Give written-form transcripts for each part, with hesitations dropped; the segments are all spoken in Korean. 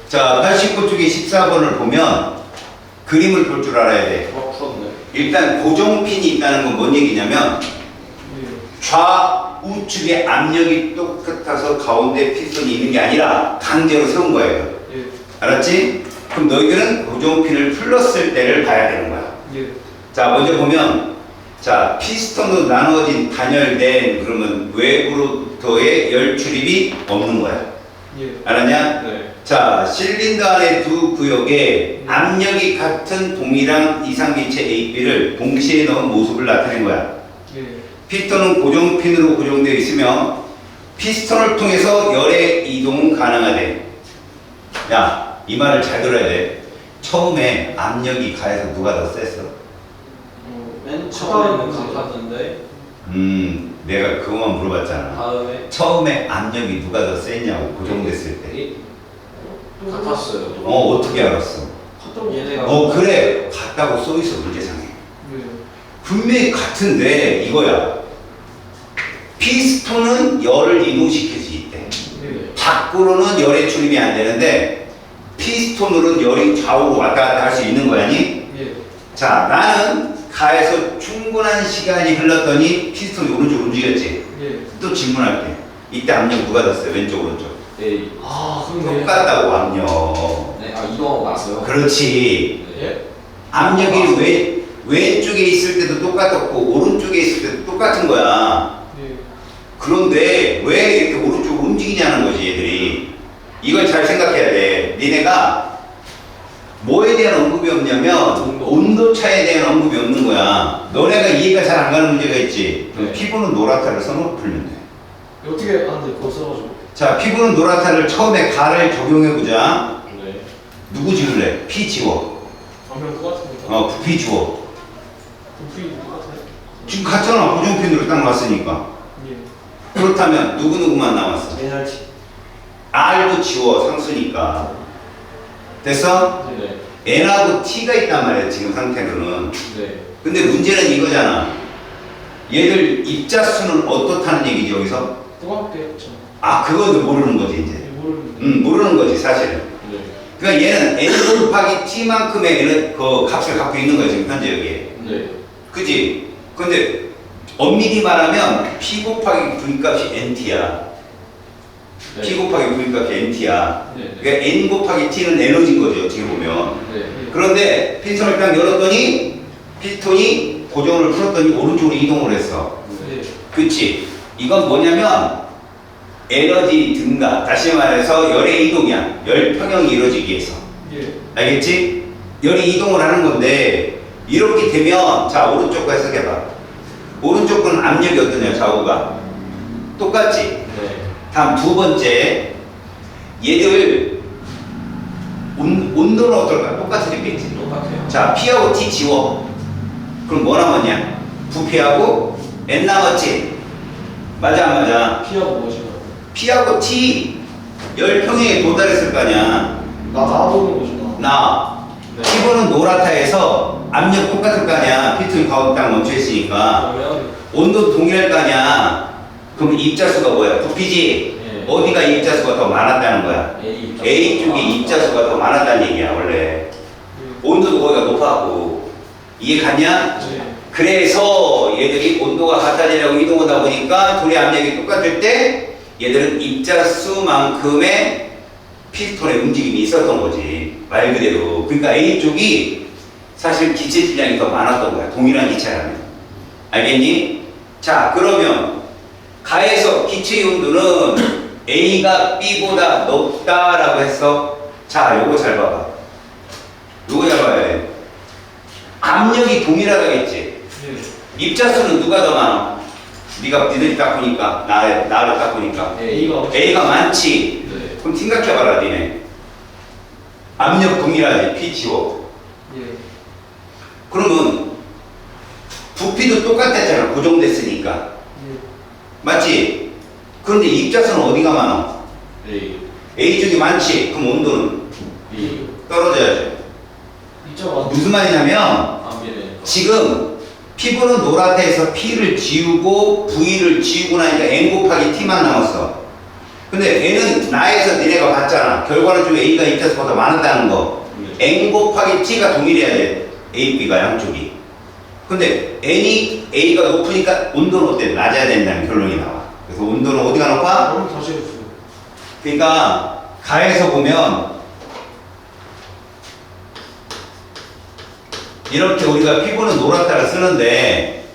자, 89쪽에 14번을 보면 그림을 볼 줄 알아야 돼. 풀었네. 일단 고정핀이 있다는 건 뭔 얘기냐면 좌우측의 압력이 똑같아서 가운데 피스톤이 있는 게 아니라 강제로 세운 거예요. 알았지? 그럼 너희들은 고정핀을 풀렀을 때를 봐야 되는 거야. 자, 먼저 보면 자, 피스톤으로 나눠진 단열된 그러면 외부로부터의 열 출입이 없는 거야. 알았냐? 네. 자, 실린더 안의 두 구역에 압력이 같은 동일한 이상기체 A, B를 동시에 넣은 모습을 나타낸 거야. 피스톤은 고정핀으로 고정되어 있으며 피스톤을 통해서 열의 이동은 가능하대. 야, 이 말을 잘 들어야 돼. 처음에 압력이 가해서 누가 더 셌어? 맨 처음에는 같았는데 내가 그거만 물어봤잖아. 다음에 처음에 압력이 누가 더 셌냐고 고정됐을 때. 같았어요. 어떻게 알았어? 얘네가 그래. 같다고 써있어 문제상에. 분명히 같은데 이거야. 피스톤은 열을 이동시킬 수 있대. 밖으로는 열의 출입이 안 되는데 피스톤으로는 열이 좌우로 왔다 갔다 할 수 있는 거야니? 자, 나는 가에서 충분한 시간이 흘렀더니 피스톤이 오른쪽으로 움직였지. 또 질문할게. 이때 압력 누가 더 세? 왼쪽 오른쪽? A. 똑같다고 압력. 네, 이동하고 나서요. 그렇지. 네. 압력이 왼쪽에 있을 때도 똑같았고 오른쪽에 있을 때도 똑같은 거야. 그런데 왜 이렇게 오른쪽으로 움직이냐는 거지 얘들이. 이걸 잘 생각해야 돼. 니네가 뭐에 대한 언급이 없냐면 온도 차에 대한 언급이 없는 거야. 너네가 이해가 잘 안 가는 문제가 있지. 네. 피부는 노랗다를 써놓고 풀면 돼. 어떻게 하는데 그거 써가지고 자, 피부는 노랗다를 처음에 가를 적용해보자. 네. 누구 지울래? 피 지워. 안면 똑같습니다. 부피 지워. 부피 똑같아요? 지금 같잖아. 고정핀으로 딱 놨으니까. 그렇다면 누구누구만 남았어? NRT. R도 지워. 상수니까. 됐어? 네. N하고 T가 있단 말이야. 지금 상태로는. 네. 근데 문제는 이거잖아. 얘들 입자수는 어떻다는 얘기지 여기서? 똑같겠죠. 그것도 모르는 거지 이제. 모르는데. 모르는 거지 사실은. 네. 그러니까 얘는 N 곱하기 T만큼의 N은 그 값을 갖고 있는 거야 지금 현재 여기에. 네. 그지? 근데 엄밀히 말하면 P 곱하기 V 값이 NT야. 네. P 곱하기 V 값이 NT야. 네. 그러니까 N 곱하기 T는 에너지인 거죠 어떻게 보면. 네. 그런데 피스톤을 딱 열었더니 피스톤이 고정을 풀었더니 오른쪽으로 이동을 했어. 그치? 이건 뭐냐면 에너지 증가, 다시 말해서 열의 이동이야. 열 평형이 이루어지기 위해서. 알겠지? 열이 이동을 하는 건데 이렇게 되면 자 오른쪽 거 해석해봐. 오른쪽 거는 압력이 어떠냐 좌우가? 똑같지? 네. 다음 두 번째 얘들 온도는 어떨까? 똑같아지겠지? 똑같아요. 자 P하고 T 지워. 그럼 뭐 남았냐? 부피하고 N 남았지? 맞아 안 맞아? 피하고 뭐지? P하고 T 열 평형에 도달했을 거 아니야. 나보는 거죠. 나 네. 피부는 노랗다해서 압력 똑같을 거 아니야. 피통이 가운데 딱 멈춰 있으니까 그러면 온도 동일할 거 아니야. 그럼 입자수가 뭐야? 부피지? 네. 어디가 입자수가 더 많았다는 거야? A 쪽에 입자수가 더 많았다는 얘기야 원래. 온도도 거기가 높았고. 이해 갔냐? 그래서 얘들이 온도가 같아지려고 이동하다 보니까 둘의 압력이 똑같을 때 얘들은 입자수만큼의 피스톤의 움직임이 있었던 거지. 말 그대로. 그러니까 A 쪽이 사실 기체 질량이 더 많았던 거야. 동일한 기체라면. 알겠니? 자, 그러면 가에서 기체의 온도는 A가 B보다 높다라고 했어. 자, 요거 잘 봐봐. 요거 잘 봐야 돼. 압력이 동일하다겠지. 입자수는 누가 더 많아? 니들이 딱 보니까 나를 딱 보니까 A가 많지. 네. 그럼 생각해봐라 니네. 압력 동일하지. P 치워. 그러면 부피도 똑같았잖아. 고정됐으니까. 맞지? 그런데 입자수는 어디가 많아? A. A 쪽이 많지. 그럼 온도는 B. 떨어져야죠. 무슨 말이냐면 암비네. 지금 피부는 노랗다 해서 P를 지우고 V를 지우고 나니까 N 곱하기 T만 남았어. 근데 N은 나에서 니네가 봤잖아. 결과는 좀 A가 입자수보다 많았다는 거. N 곱하기 T가 동일해야 돼. A, B가 양쪽이. 근데 N이 A가 높으니까 온도는 어때? 낮아야 된다는 결론이 나와. 그래서 온도는 어디가 높아? 너무 다시 해주세요. 그러니까 가에서 보면 이렇게 우리가 피부는 노랗다를 쓰는데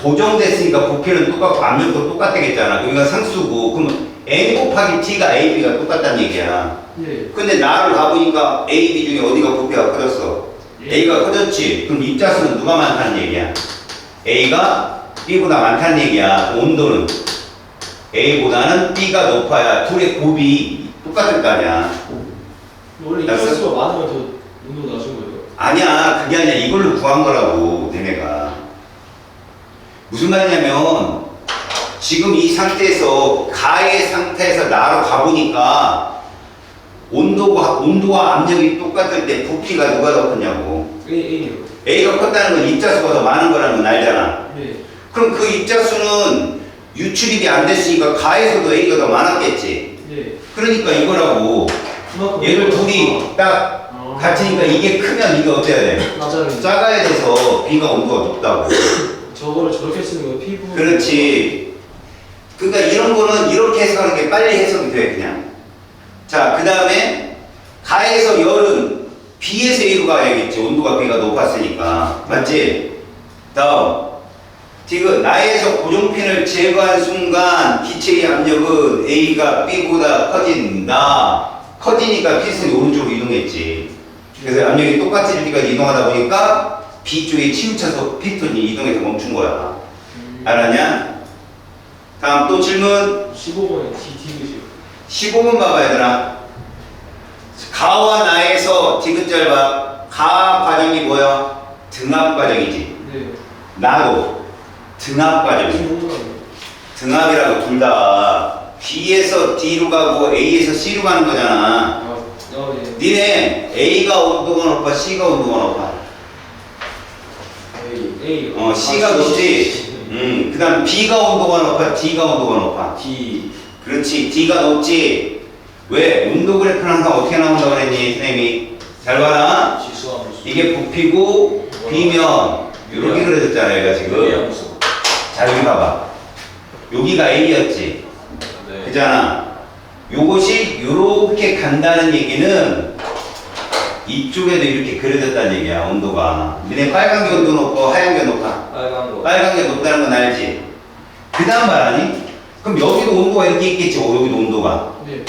고정됐으니까 부피는 똑같고 압력도 똑같다겠잖아. 여기가 상수고 그러면 N 곱하기 T가 A, B가 똑같다는 얘기야. 예. 근데 나를 가보니까 A, B 중에 어디가 부피가 커졌어? A가 커졌지. 그럼 입자수는 누가 많다는 얘기야? A가 B보다 많다는 얘기야. 온도는 A보다는 B가 높아야 둘의 곱이 똑같을 거 아니야. 원래 입자수가 많으면 더 온도가 낮은 거예요? 아니야, 그게 아니야. 이걸로 구한 거라고, 얘네가. 무슨 말이냐면, 지금 이 상태에서, 가의 상태에서 나로 가보니까, 온도와 압력이 똑같을 때 부피가 누가 더 컸냐고. A요. A가 컸다는 건 입자수가 더 많은 거라는 건 알잖아. 네. 그럼 그 입자수는 유출입이 안 됐으니까 가에서도 A가 더 많았겠지. 네. 그러니까 이거라고. 그만큼 얘들 둘이 딱 같으니까 이게 크면 이게 어때야 돼? 맞아요. 작아야 돼서 B가 온도가 높다고. 저거를 저렇게 쓰는 거 피부. 그렇지. 그러니까 이런 거는 이렇게 해석하는 게 빨리 해석이 돼, 그냥. 자, 그 다음에 가에서 열은 B에서 A로 가야겠지. 온도가 B가 높았으니까. 맞지? 다음. 지금 나에서 고정핀을 제거한 순간 기체의 압력은 A가 B보다 커진다. 커지니까 P선이 오른쪽으로 이동했지. 그래서 압력이 똑같을 때까지 이동하다 보니까 B 쪽에 치우쳐서 P톤이 이동해서 멈춘 거야. 알았냐? 다음 또 질문. 15번에 D그죠. 15번 봐봐 얘들아. 가와 나에서 디귿자를 봐. 가 과정이 뭐야? 등압 과정이지. 네. 나도 등압 과정이야. 15번이요. 등압이라고 둘 다 B에서 D로 가고 A에서 C로 가는 거잖아. 네. 니네 A가 온도가 높아, C가 온도가 높아. A. C가 높지. 그 다음 B가 온도가 높아, D가 온도가 높아. D. 그렇지, D가 높지. 왜? 온도 그래프는 항상 어떻게 나온다고 그랬니, 선생님이? 잘 봐라. 지수함수. 이게 부피고, B면, 이렇게 그려졌잖아, 얘가 지금. 함수. 자, 여기 봐봐. 여기가 A였지. 네. 그잖아. 요것이 요렇게 간다는 얘기는 이쪽에도 이렇게 그려졌다는 얘기야, 온도가. 니네 빨간 게 온도 높고 하얀 게 높아. 빨간 거. 빨간 게 높다는 건 알지? 그 다음 말하니? 그럼 여기도 온도가 이렇게 있겠지, 여기도 온도가. 네.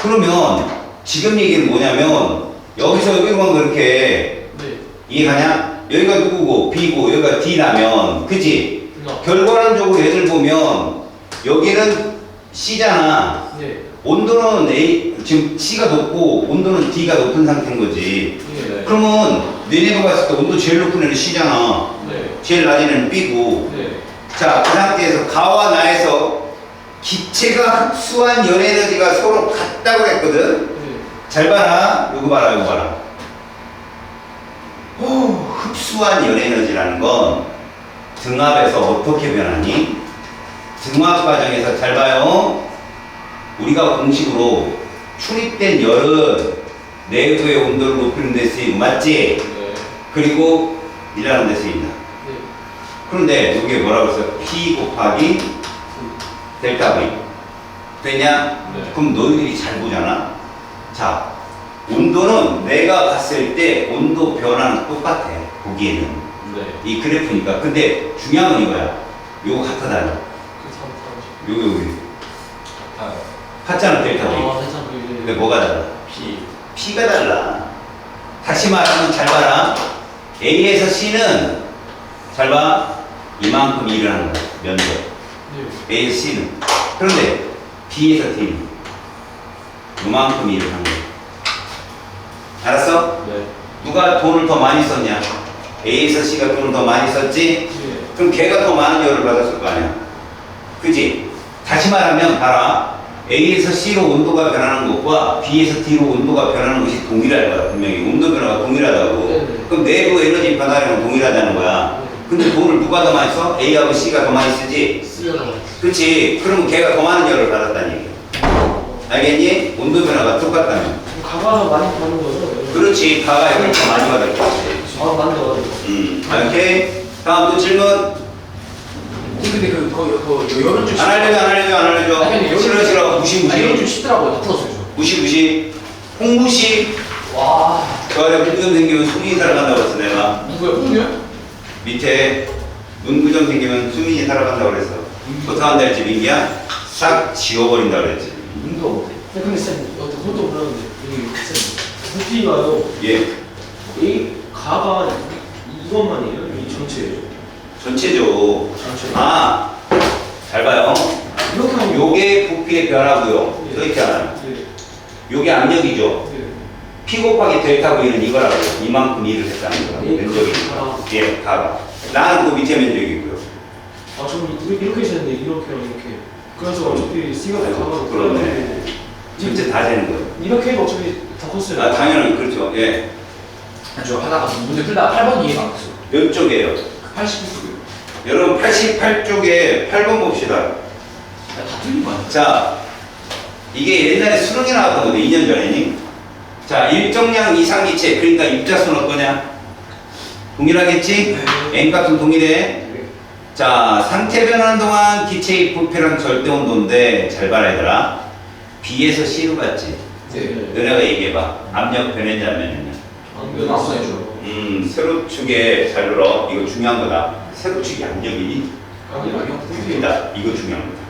그러면 지금 얘기는 뭐냐면 여기서 여기만 그렇게 네. 이해가냐? 여기가 누구고 B고 여기가 D라면 그치? 결과론적으로 얘들 보면 여기는 C잖아. 네. 온도는 A, 지금 C가 높고 온도는 D가 높은 상태인 거지. 네. 그러면 너네가 봤을 때 온도 제일 높은 애는 C잖아. 네. 제일 낮은 애는 B고. 네. 자, 그 상태에서 가와 나에서 기체가 흡수한 열 에너지가 서로 같다고 했거든. 네. 잘 봐라. 요거 봐라, 요거 봐라. 흡수한 열 에너지라는 건 등압에서 어떻게 변하니? 등압 과정에서 잘 봐요. 우리가 공식으로 출입된 열은 내부의 온도를 높이는 데 쓰이고, 맞지? 네. 그리고 일하는 데 쓰인다. 네. 그런데 여기에 뭐라고 했어요? P 곱하기 델타 V. 되냐? 네. 그럼 너희들이 잘 보잖아. 자, 온도는 내가 봤을 때 온도 변화는 똑같아. 보기에는. 네. 이 그래프니까. 근데 중요한 건 이거야. 요거 같아 달라. 그 요거. 아. 같잖아, 델타 V. 아, 괜찮아. 근데 뭐가 달라? P. P가 달라. 다시 말하면 잘 봐라. A에서 C는 잘 봐. 이만큼 일을 하는 거야. 면적. 네. A에서 C는. 그런데 B에서 D는 이만큼 일을 하는 거야. 알았어? 네. 누가 돈을 더 많이 썼냐? A에서 C가 돈을 더 많이 썼지? 네. 그럼 걔가 더 많은 열을 받았을 거 아니야. 그지? 다시 말하면 봐라. A에서 C로 온도가 변하는 것과 B에서 D로 온도가 변하는 것이 동일할 거야. 분명히 온도 변화가 동일하다고. 네. 그럼 내부 에너지 변화량은 동일하다는 거야. 네. 근데 돈을 누가 더 많이 써? A하고 C가 더 많이 쓰지? C가 나와요. 그렇지. 그러면 걔가 더 많은 열을 받았다는 얘기야. 알겠니? 온도 변화가 똑같다면. 가가서 많이 받는 거죠? 그렇지. 가가 이걸 더 많이 받을 거지. 많이 받아가지고. 오케이. 다음 또 질문. 근데 열은 좀 안 알려줘. 아니, 싫어. 무시. 아니 열은 좀 쉽더라고요. 다 풀었어요. 무시. 홍무시. 와. 저한테 문구점 생기면 수민이 살아간다고 했어 내가. 누구야? 홍이요? 밑에 문구점 생기면 수민이 살아간다고 그랬어. 어떻게 한다 했지 민기야? 싹 지워버린다 그랬지. 문구가 뭐지? 근데 쌤, 그것도 몰랐는데, 여기 쌤, 부피가요, 예. 가가 이것만이에요? 이 전체예요? 전체죠. 전체. 아, 잘 봐요. 이렇게 하면 요게 부피의 변화고요. 예. 이렇게 하나요. 네. 요게 압력이죠. 네. P 곱하기 델타 V는 이거라고. 이만큼 일을 했다는 거라고. 예, 면적이. 가가. 예, 가가. 나는 그 밑에 면적이고요. 아, 저는 이렇게 했는데, 이렇게랑 이렇게. 그래서 어차피 C가 가가 그러네. 전체 다 되는 거예요. 이렇게 해도 어차피 다 컸어요. 아, 당연히 그렇죠. 예. 저 하다가 문제 풀다가 8번 이해가 안 됐어요. 몇 쪽이에요? 89쪽이요. 여러분 88쪽에 8번 봅시다. 다 틀린 거 아니야? 자, 이게 옛날에 수능에 나왔던 건데 2년 전에니? 자, 일정량 이상 기체, 그러니까 입자수는 어떠냐? 동일하겠지? n값은 동일해. 네. 자, 상태 변하는 동안 기체의 부피랑 절대 온도인데 잘 봐라 얘들아. B에서 C로 갔지? 네. 너네가 얘기해봐. 압력 변했냐 안 변했냐? 이거 나왔어요. 세로축에 잘 들어. 이거 중요한 거다. 세로축이 압력이니? 아니요. 부피다. 이거 중요한 거다.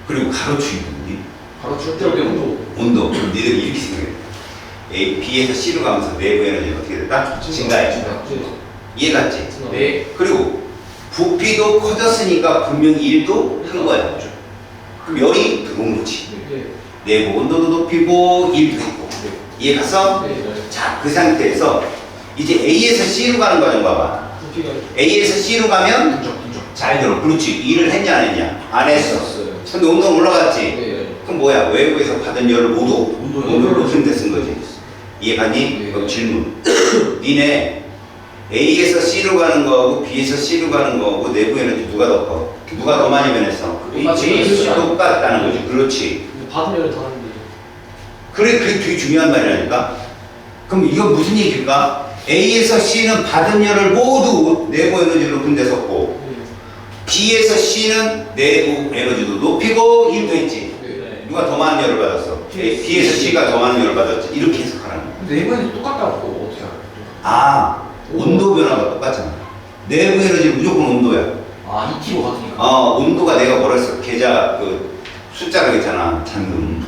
그리고 가로축이 뭐니? 바로 절대 온도. 온도. 그럼 니들 이렇게 생각해. A, B에서 C로 가면서 내부 에너지는 어떻게 됐다? 증가해. 이해갔지? 네. 그리고 부피도 커졌으니까 분명히 1도 큰 거야. 그럼 열이 들어온 거지. 네. 내부 온도도 높이고 1도 있고. 이해갔어? 네. 자, 그 상태에서 이제 A에서 C로 가는 과정 봐봐. 부피가 A에서 C로 가면 분적. 잘 들어. 그렇지. 일을 했냐 안 했냐? 안 했어. 했었어요. 근데 온도는 올라갔지. 네. 그럼 뭐야? 외부에서 받은 열을 모두 온도를 높이는 데 쓴 거지. 이해갔니? 네. 그럼 질문. 니네 A에서 C로 가는 거하고 B에서 C로 가는 거하고 내부 에너지 누가 더 커? 누가 더 많이 변했어? 똑같이. 똑같다는 거지. 그렇지. 받으면 다른데. 그래, 그게 되게 중요한 말이라니까. 그럼 이건 무슨 얘기일까? A에서 C는 받은 열을 모두 내부 에너지를 높은 데 썼고 네. B에서 C는 내부 에너지도 높이고 1도 있지. 네. 누가 더 많은 열을 받았어? B에서 C가 더 많은 열을 받았지. 이렇게 해석하라는 거야. 근데 내부에는 똑같다고 어떻게 알아요? 아, 온도 변화가 똑같잖아. 내부 에너지는 무조건 온도야. 아, 2kg 같으니까. 온도가 내가 뭐라 했어? 계좌 그 숫자라고 했잖아. 잠금.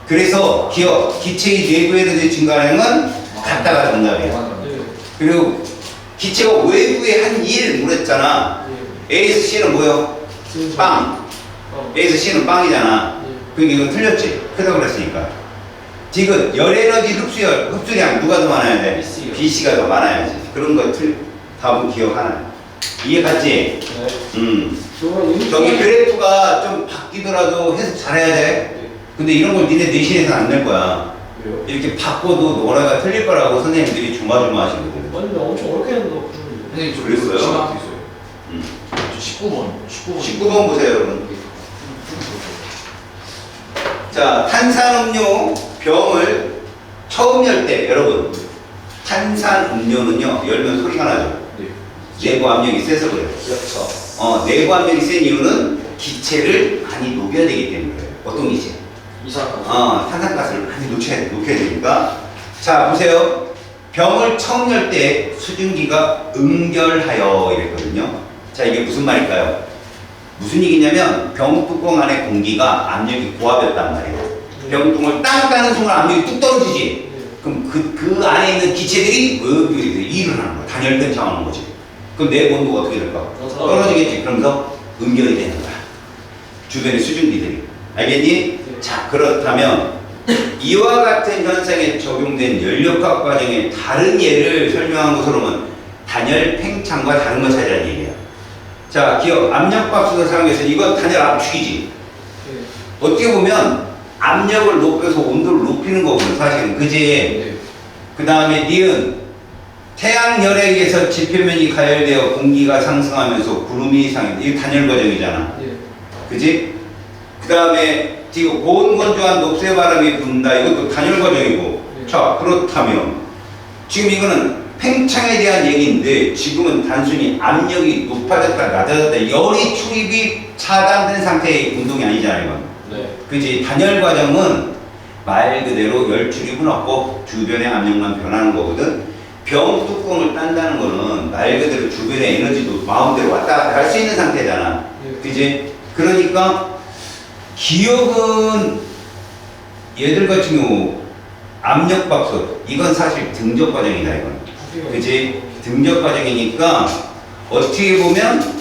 그래서 기억, 기체의 내부 에너지 증가량은 같다가 정답이야. 네. 그리고 기체가 외부에 한 1 물었잖아. 네. A에서 C는 뭐요? 지금 빵. 어. A에서 C는 빵이잖아. 네. 그러니까 이건 틀렸지. 크다고 그랬으니까. 지금 열 에너지 흡수량 누가 더 많아야 돼? BC 요. BC가 더 많아야지. 그런 거 답은 기억 하나. 이해 갔지? 네. 저기 그래프가 좀 바뀌더라도 해석 잘해야 돼. 네. 근데 이런 걸 니네 내신에서는 안 낼 거야. 그래요? 이렇게 바꿔도 너네가 틀릴 거라고 선생님들이 조마조마하시거든. 아니 근데 엄청 어렵게 하는 거 같은데. 선생님 저 그랬어요? 지나가고 있어요. 음. 저 19번. 19번 보세요, 여러분. 자, 탄산음료 병을 처음 열 때, 여러분. 탄산음료는요, 열면 소리가 나죠. 네. 내부 압력이 세서 그래요. 그렇죠. 내부 압력이 센 이유는 기체를 많이 녹여야 되기 때문에 그래요. 어떤 기체? 이산화탄소. 탄산가스를 많이 녹여야 되니까. 자, 보세요. 병을 처음 열 때 수증기가 응결하여 이랬거든요. 자, 이게 무슨 말일까요? 무슨 얘기냐면 병 뚜껑 안에 공기가 압력이 고압이었단 말이에요. 병 뚜껑을 땅 까는 순간 압력이 뚝 떨어지지. 그럼 그 안에 있는 기체들이 일을 하는 거야. 단열 팽창하는 거지. 그럼 내부 온도가 어떻게 될까? 떨어지겠지. 그러면서 응결이 되는 거야. 주변의 수증기들이. 알겠니? 자, 그렇다면 이와 같은 현상에 적용된 연력학 과정의 다른 예를 설명한 것으로는 단열 팽창과 다른 걸 찾으라는 얘기야. 자, 기억. 압력밥솥을 사용해서 이건 단열 압축이지. 네. 어떻게 보면 압력을 높여서 온도를 높이는 거거든, 사실은. 그지? 네. 그 다음에 니은 태양열에 의해서 지표면이 가열되어 공기가 상승하면서 구름이 상해. 이게 단열 과정이잖아. 네. 그지? 그 다음에 지금 고온건조한 녹색 바람이 분다. 이것도 단열 과정이고. 네. 자, 그렇다면 지금 이거는 팽창에 대한 얘기인데 지금은 단순히 압력이 높아졌다 낮아졌다 열이 출입이 차단된 상태의 운동이 아니잖아요. 이건. 네. 그지? 단열 과정은 말 그대로 열 출입은 없고 주변의 압력만 변하는 거거든. 병 뚜껑을 딴다는 거는 말 그대로 주변의 에너지도 마음대로 왔다 갔다 할 수 있는 상태잖아. 네. 그지? 그러니까 기억은 얘들 같은 경우 압력밥솥 이건 사실 등적 과정이다 이건. 그지? 등적 과정이니까 어떻게 보면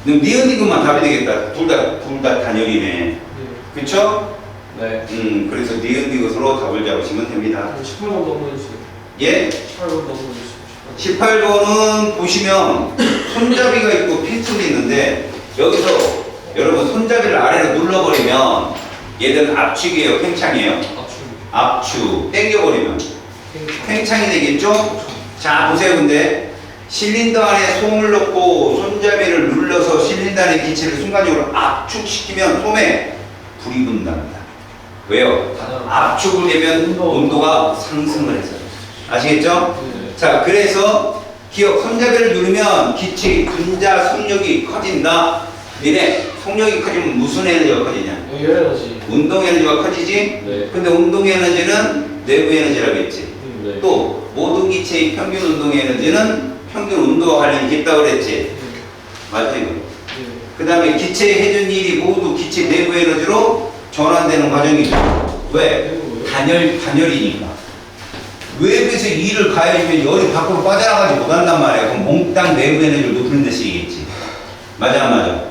니은이그만 답이 되겠다. 둘 다 단열이네. 네. 그쵸? 네. 그래서 니은이그로 답을 잡으시면 됩니다. 18번 넘어주세요. 예? 18번 넘어주세요. 18번은 보시면 손잡이가 있고 피스톨이 있는데 여기서 여러분 손잡이를 아래로 눌러버리면 얘들은 압축이에요? 팽창이에요? 압축. 당겨버리면 팽창이 되겠죠? 자 보세요. 근데 실린더 안에 솜을 넣고 손잡이를 눌러서 실린더 안의 기체를 순간적으로 압축시키면 솜에 불이 분답니다. 왜요? 압축을 되면 온도가 상승을 해서. 아시겠죠? 네. 자, 그래서 기억 손잡이를 누르면 기체 분자 속력이 커진다. 니네 속력이 커지면 무슨 에너지가 커지냐? 열에너지. 운동 에너지가 커지지? 네. 근데 운동 에너지는 내부 에너지라고 했지. 네. 또 모든 기체의 평균 운동 에너지는 평균 운동과 관련이 있다고 그랬지. 맞죠 이거? 그 다음에 기체의 해준 일이 모두 기체 내부 에너지로 전환되는 과정이죠. 왜? 단열이니까. 외부에서 일을 가해주면 열이 밖으로 빠져나가지 못한단 말이야. 그럼 몽땅 내부 에너지를 높이는 데 쓰이겠지. 맞아 안 맞아?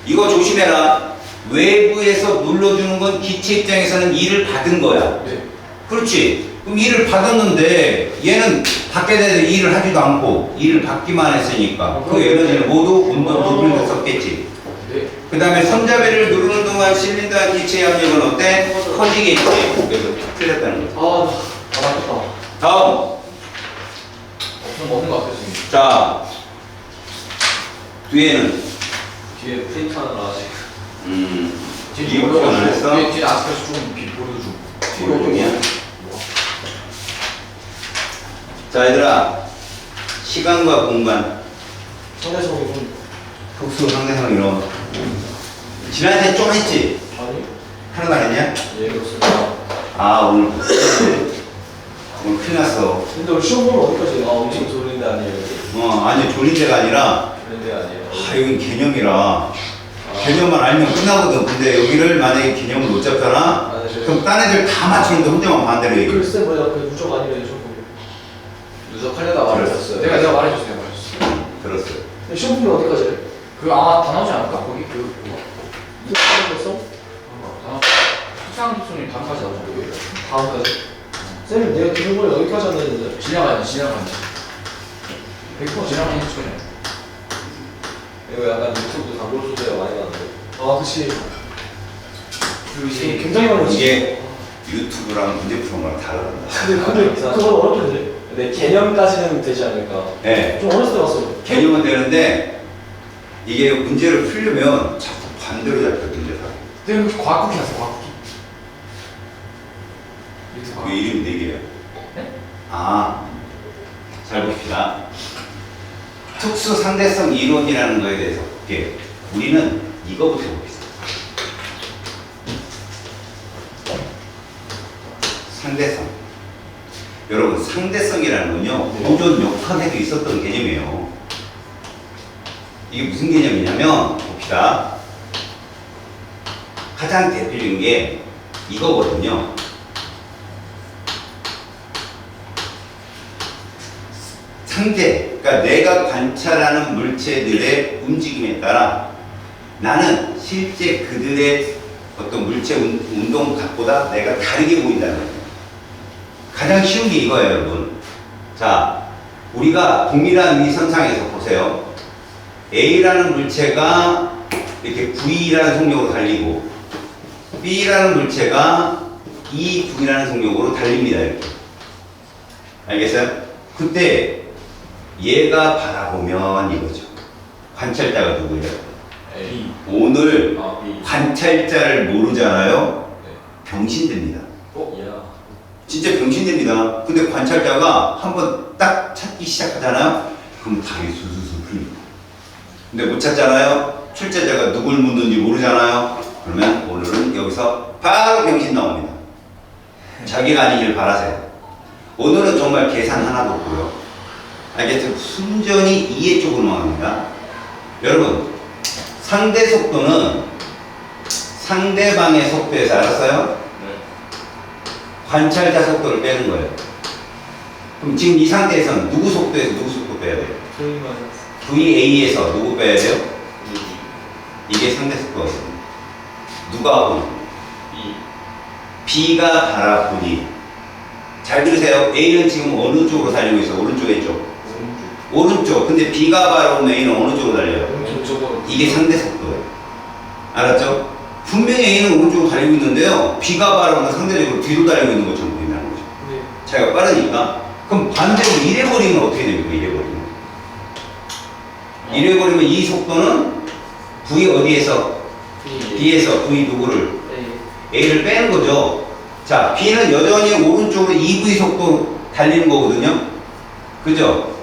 이거 조심해라. 외부에서 눌러주는 건 기체 입장에서는 일을 받은 거야. 네. 그렇지. 그럼 일을 받았는데 얘는 밖에 대해서 일을 하지도 않고 일을 받기만 했으니까 그 에너지를 모두 운동 높이는 데 썼겠지. 네. 그 다음에 손잡이를 누르는 동안 실린더 기체의 압력은 어때? 커지겠지. 그래서 틀렸다는 거죠. 맞다. 다음. 없는 것 같아요 지금. 자, 뒤에는 뒤에 프린트하느라 아직. 이거 표현 안 했어? 뒤에 아직까지 좀 보여주고. 오른쪽이야. 자, 얘들아. 시간과 공간. 상대성이 좀. 특수 상대성 이런 거. 지난주에 좀 했지? 아니? 하는 거 아니냐? 예, 그렇습니다. 아, 오늘 큰일 났어. 근데 우리 시험 보면 어디까지 해요? 엄청 좋은 데 아니에요 여기? 아니, 졸린 데가 아니라, 그런 데 아니에요? 여긴 개념이라. 개념만 알면 끝나거든. 근데 여기를 만약에 개념을 못 잡잖아? 그럼 딴 애들 다 맞추는데 혼자만 반대로 얘기해. 글쎄 뭐야 그 누적 아니래 시험 보면. 누적하려다 말해줬어요. 내가 말해줬어요. 들었어요. 근데 시험 보면 어디까지 해? 그 아마 다 나오지 않을까? 거기 그거. 이거 하는 거 써? 수상 기준이 다음까지 나오죠. 다음까지? 쌤 내가 들은 걸 여기까지 안 했는데. 지나가야 100% 지나가는 거죠. 이거 약간 유튜브 단골 소재가 많이 나는데. 아 그치. 그리고 굉장히 많이 오지. 이게 유튜브랑 문제 푸는 거랑 다르다. 근데 그건 어렵던데. 근데 개념까지는 되지 않을까. 네. 좀 어렸을 때 봤어요. 개념은 되는데, 이게 문제를 풀려면 자꾸 반대로 잡혀, 문제가. 근데 과학국이 났어, 과학국이. 그 이름이 4개야. 네? 아, 잘 봅시다. 특수 상대성 이론이라는 거에 대해서 볼게요. 우리는 이거부터 봅시다. 상대성. 여러분, 상대성이라는 건요, 보존 역학에도 있었던 개념이에요. 이게 무슨 개념이냐면, 봅시다. 가장 대표적인 게 이거거든요. 상대, 그러니까 내가 관찰하는 물체들의 움직임에 따라 나는 실제 그들의 어떤 물체 운동각보다 내가 다르게 보인다는 거예요. 가장 쉬운 게 이거예요, 여러분. 자, 우리가 동일한 위선상에서 보세요. A라는 물체가 이렇게 V라는 속력으로 달리고 B라는 물체가 E2라는 속력으로 달립니다, 이렇게. 알겠어요? 그때 얘가 바라보면 이거죠. 관찰자가 누구예요? A. 오늘 아, B. 관찰자를 모르잖아요. 네. 병신됩니다. 야. 진짜 병신됩니다. 근데 관찰자가 한번 딱 찾기 시작하잖아요. 그럼 답이 술술술 풀립니다. 근데 못 찾잖아요. 출제자가 누굴 묻는지 모르잖아요. 그러면 오늘은 여기서 바로 병신 나옵니다. 자기가 아니길 바라세요. 오늘은 정말 계산 하나도 없고요. 알겠죠? 순전히 이해 쪽으로만 합니다. 여러분, 상대 속도는 상대방의 속도에서 알았어요? 네. 관찰자 속도를 빼는 거예요. 그럼 지금 이 상태에서는 누구 속도에서 누구 속도 빼야 돼요? 저희 맞았어. VA에서 누구 빼야 돼요? B. 이게 상대 속도거든요. 누가 보니? B. B가 바라보니. 잘 들으세요. A는 지금 어느 쪽으로 달리고 있어? 오른쪽, 왼쪽? 오른쪽. 근데 B가 바라보면 A는 어느 쪽으로 달려요? 왼쪽으로. 이게 상대 속도예요. 알았죠? 분명히 A는 오른쪽으로 달리고 있는데요. B가 바라보면 상대적으로 뒤로 달리고 있는 것처럼 보인다는 거죠. 네. 차이가 빠르니까. 그럼 반대로 이래버리면 어떻게 됩니까? 이래버리면. 이래버리면 이 속도는 V 어디에서? B. B에서 V 누구를? A. A를 빼는 거죠. 자, B는 여전히 오른쪽으로 EV 속도로 달리는 거거든요. 그죠?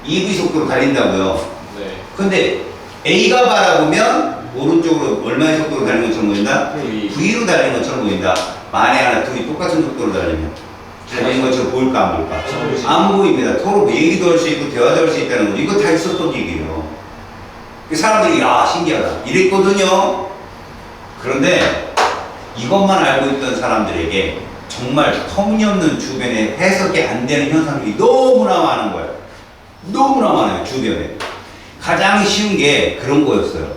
EV 속도로 달린다고요. 네. 근데 A가 바라보면 오른쪽으로 얼마의 속도로 달리는 것처럼 보인다? V. V로 달리는 것처럼 보인다. 만에 하나 둘이 똑같은 속도로 달리면 달리는 것처럼 보일까 안 보일까? 안 보입니다. 서로 뭐 얘기도 할 수 있고 대화도 할 수 있다는 거죠. 이거 다 있었던 얘기예요. 사람들이 야 신기하다 이랬거든요. 그런데 이것만 알고 있던 사람들에게 정말 터무니없는 주변에 해석이 안 되는 현상들이 너무나 많은 거예요. 너무나 많아요. 주변에. 가장 쉬운 게 그런 거였어요.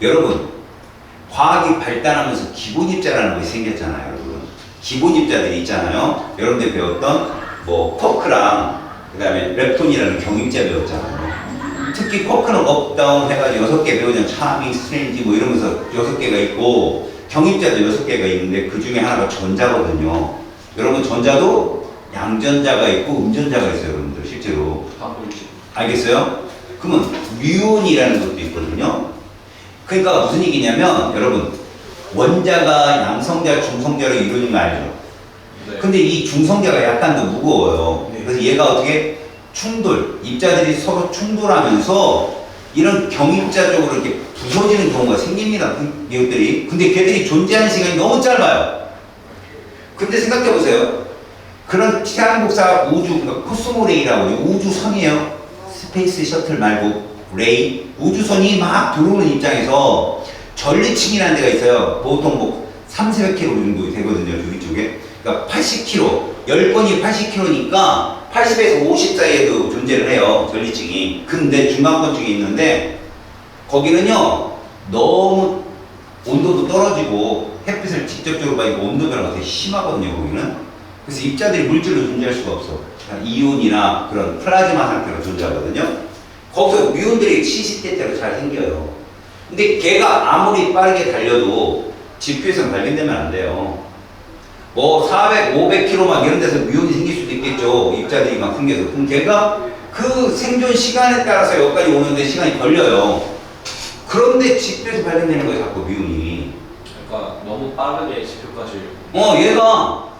여러분, 과학이 발달하면서 기본입자라는 것이 생겼잖아요. 여러분. 기본입자들이 있잖아요. 여러분들 배웠던 뭐 포크랑 그 다음에 랩톤이라는 경입자 배웠잖아요. 특히 포크는 업다운 해가지고 6개 배우잖아요. 차밍, 스트레인지 뭐 이러면서 6개가 있고 경입자도 6개가 있는데 그 중에 하나가 전자거든요. 여러분 전자도 양전자가 있고 음전자가 있어요. 여러분들 실제로. 다 보이지. 알겠어요? 그러면 뮤온이라는 것도 있거든요. 그러니까 무슨 얘기냐면 여러분 원자가 양성자, 중성자로 이루어진 거 알죠? 네. 근데 이 중성자가 약간 더 무거워요. 네. 그래서 얘가 어떻게 충돌, 입자들이 서로 충돌하면서 이런 경입자적으로 이렇게 부서지는 경우가 생깁니다. 이것들이. 근데 걔들이 존재하는 시간이 너무 짧아요. 근데 생각해 보세요. 그런 태양복사 우주, 그러니까 코스모레이라고 해요. 우주선이에요. 스페이스 셔틀 말고 레이. 우주선이 막 들어오는 입장에서 전리층이라는 데가 있어요. 보통 뭐 300km 정도 되거든요. 여기 쪽에. 그러니까 80km. 10건이 80km니까 80에서 50 사이에도 존재를 해요. 전리층이. 근데 중간권쪽에 있는데 거기는요. 너무 온도도 떨어지고 햇빛을 직접적으로 받으니까 온도 변화가 되게 심하거든요. 거기는. 그래서 입자들이 물질로 존재할 수가 없어. 이온이나 그런 플라즈마 상태로 존재하거든요. 거기서 뮤온들이 시시때때로 잘 생겨요. 근데 걔가 아무리 빠르게 달려도 지표에서는 발견되면 안 돼요. 뭐 400, 500km 막 이런 데서 뮤온이 생길 수도 있겠죠. 입자들이 막 생겨서. 그럼 걔가 그 생존 시간에 따라서 여기까지 오는데 시간이 걸려요. 그런데 지표에서 발견되는 거예요. 자꾸 뮤온이. 그러니까 너무 빠르게 지표까지. 얘가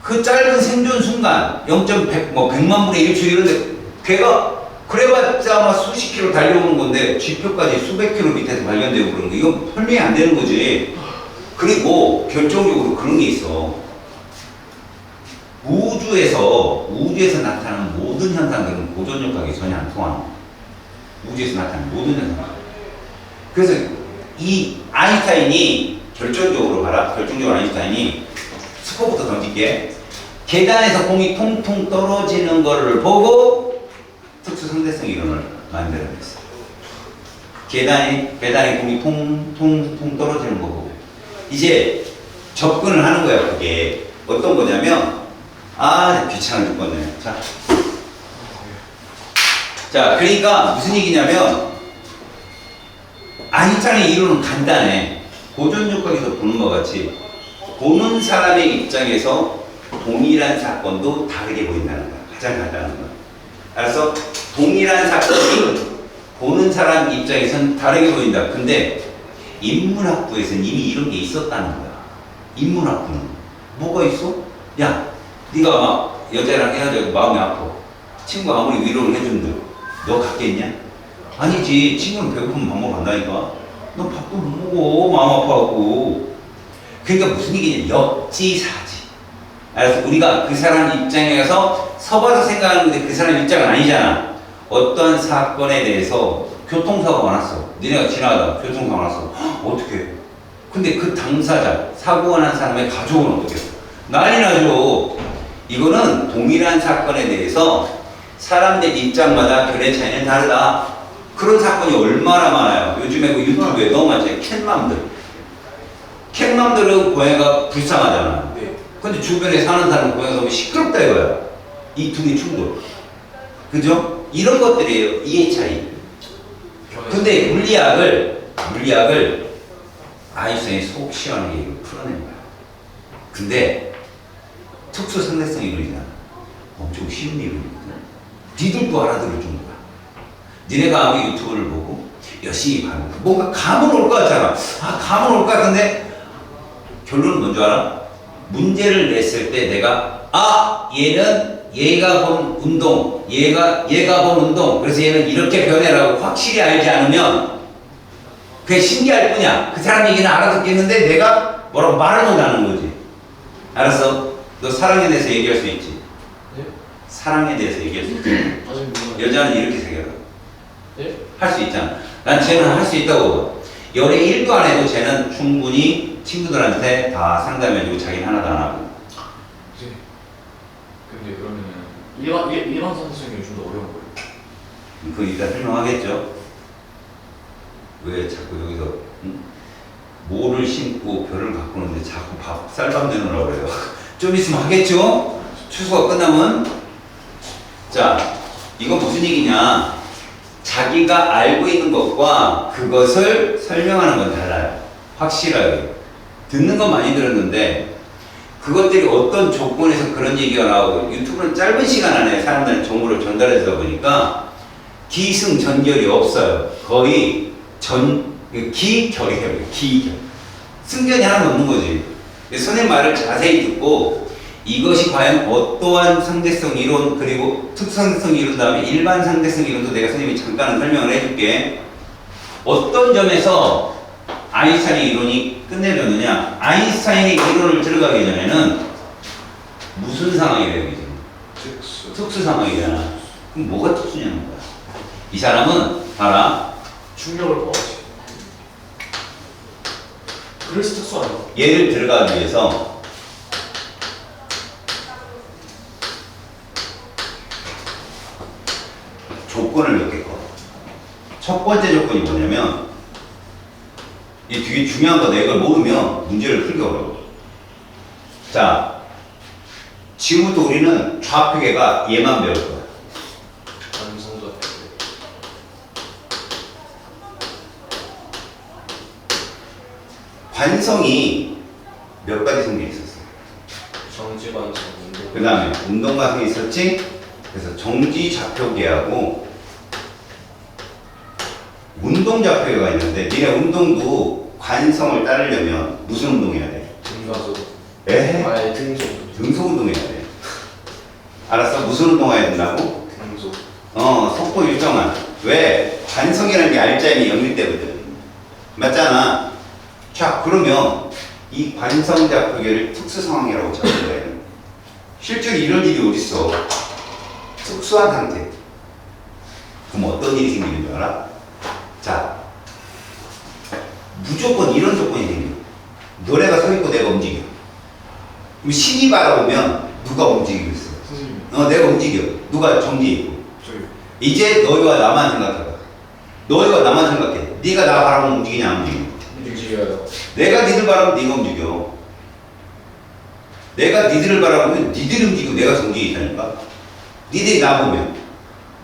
그 짧은 생존 순간 0.100, 뭐 100만 분의 1초 이런데 걔가 그래봤자 아마 수십 킬로 달려오는 건데 지표까지 수백 킬로 밑에서 발견되고 그런 거 이건 설명이 안 되는 거지. 그리고 결정적으로 그런 게 있어. 우주에서 나타나는 모든 현상들은 고전력학이 전혀 안 통하는 거야. 우주에서 나타나는 모든 현상. 그래서 이 아인슈타인이 결정적으로 아인슈타인이 스코부터 던질게. 계단에서 공이 통통 떨어지는 거를 보고 특수 상대성 이론을 만들어냈어. 계단에 공이 통통 떨어지는 거 보고 이제 접근을 하는 거야. 그게 어떤 거냐면 귀찮아 죽겠네. 자, 그러니까 무슨 얘기냐면 아인슈타인의 이론은 간단해. 고전력학에서 보는 것 같이 보는 사람의 입장에서 동일한 사건도 다르게 보인다는 거야. 가장 간단한 거야. 알았어? 동일한 사건이 보는 사람 입장에서는 다르게 보인다. 근데 인문학부에서는 이미 이런 게 있었다는 거야. 인문학부는 뭐가 있어? 야, 네가 막 여자랑 헤어져서 마음이 아파. 친구가 아무리 위로를 해준들 너 갔겠냐? 아니지. 친구는 배고프면 밥 먹으러 간다니까. 너 밥도 못 먹어. 마음 아파하고. 그러니까 무슨 얘기냐? 역지사지. 알았어? 우리가 그 사람 입장에 가서 서봐서 생각하는데 그 사람 입장은 아니잖아. 어떠한 사건에 대해서 교통사고가 났어. 니네가 지나가다가 교통사고가 났어. 어떡해. 근데 그 당사자, 사고가 난 사람의 가족은 어떻게 했어? 난리 나죠. 이거는 동일한 사건에 대해서 사람들 입장마다 결의 차이는 다르다. 그런 사건이 얼마나 많아요. 요즘에 그 유튜브에 너무 많잖아요. 캣맘들. 캣맘들은 고양이가 불쌍하잖아. 네. 근데 주변에 사는 사람은 고양이가 너무 시끄럽다 이거야. 이 둘이 충돌. 그죠? 이런 것들이에요. 이해 차이. 근데 물리학을 아인슈타인이 속 시원하게 이걸 풀어낸 거야. 근데 특수 상대성 이론이잖아. 엄청 쉬운 이론이거든. 니들도 알아들을 정도야. 니네가 아무리 유튜브를 보고 열심히 봐도 뭔가 감은 올 것 같잖아. 아, 감은 올 것 같은데 결론은 뭔지 알아? 문제를 냈을 때 내가 얘가 본 운동, 얘가 본 운동, 그래서 얘는 이렇게 변해라고 확실히 알지 않으면 그게 신기할 뿐이야. 그 사람 얘기는 알아듣겠는데 내가 뭐라고 말을 못하는 거지. 알았어? 너 사랑에 대해서 얘기할 수 있지? 네? 사랑에 대해서 얘기할 수 있지? 아직 몰라요. 여자는 이렇게 생각해. 네? 할 수 있잖아. 난 쟤는 할 수 있다고 봐. 연애 1도 안 해도 쟤는 충분히 친구들한테 다 상담해주고 자기는 하나도 안 하고. 네. 근데 그러면은 일반 선생님이 좀 더 어려운 거예요. 그거 이따 설명하겠죠? 왜 자꾸 여기서 모를 심고 별을 가꾸는데 자꾸 쌀밥 내놓으라고 그래요. 좀 있으면 하겠죠? 추수가 끝나면. 자, 이거 무슨 얘기냐? 자기가 알고 있는 것과 그것을 설명하는 건 달라요. 확실하게. 듣는 건 많이 들었는데 그것들이 어떤 조건에서 그런 얘기가 나오고 유튜브는 짧은 시간 안에 사람들한테 정보를 전달해 주다 보니까 기승전결이 없어요. 거의 기결이에요. 기결. 승전이 하나도 없는 거지. 선생님 말을 자세히 듣고 이것이 과연 어떠한 상대성 이론 그리고 특수상대성 이론 다음에 일반 상대성 이론도 내가 선생님이 잠깐 설명을 해줄게. 어떤 점에서 아인슈타인의 이론이 끝내려느냐? 아인슈타인의 이론을 들어가기 전에는 무슨 상황이래요, 이게 지금? 특수 상황이잖아. 그럼 뭐가 특수냐는 거야. 이 사람은 봐라. 중력을 먹었지. 그래서 특수 아니야? 얘를 들어가기 위해서 조건을 몇 개 거. 첫 번째 조건이 뭐냐면 이 되게 중요한 건데 이걸 모르면 문제를 풀기 어려워. 자, 지금부터 우리는 좌표계가 얘만 배울 거야. 관성도 관성이 몇 가지 성질이 있었어. 정지관성 운동. 그 다음에 운동관성이 있었지. 그래서 정지 좌표계하고 운동 좌표계가 있는데 니네 운동도 관성을 따르려면 무슨 운동해야 돼? 등가속. 에? 아예 등속. 등속 운동해야 돼. 알았어? 무슨 운동해야 된다고? 등속. 속도 일정한. 왜? 관성이라는 게 알짜임이 연립되거든. 맞잖아. 자, 그러면 이 관성 좌표계를 특수 상황이라고 잡는 거예요. 실제로 이런 일이 어딨어? 특수한 상태. 그럼 어떤 일이 생기는 줄 알아? 자, 무조건 이런 조건이 생겨. 너네가 서 있고 내가 움직여. 그럼 신이 바라보면 누가 움직이고 있어? 선생님. 내가 움직여. 누가 정지해 있고. 저기. 이제 너희와 나만 생각해봐. 너희와 나만 생각해. 네가 나 바라보면 움직이냐 안 움직이냐? 움직여요. 내가 니들 바라보면 네가 움직여. 내가 니들을 바라보면 니들이 움직이고 내가 정지해 있다니까. 니들이 나 보면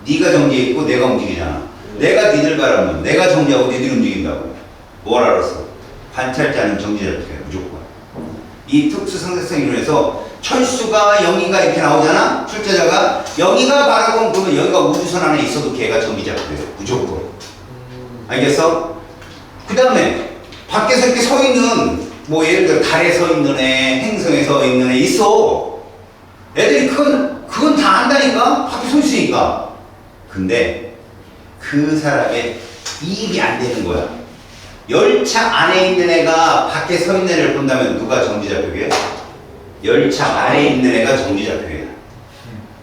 네가 정지해 있고 내가 움직이잖아. 내가 니들 바라보면 내가 정지하고 니들이 움직인다고. 뭘 알았어? 관찰자는 정지자표야 무조건. 이 특수 상대성 이론에서 철수가 영희가 이렇게 나오잖아. 출제자가 영희가 바라보면 그러면 여기가 우주선 안에 있어도 걔가 정지자표예요 무조건. 알겠어? 그 다음에 밖에서 이렇게 서 있는, 뭐 예를 들어 달에 서 있는 애, 행성에 서 있는 애 있어. 애들이 그건 다 안다니까? 밖에 서 있으니까. 근데 그 사람의 이입이 안 되는 거야. 열차 안에 있는 애가 밖에 서 있는 애를 본다면 누가 정지좌표계야? 열차 안에 있는 애가 정지좌표계야.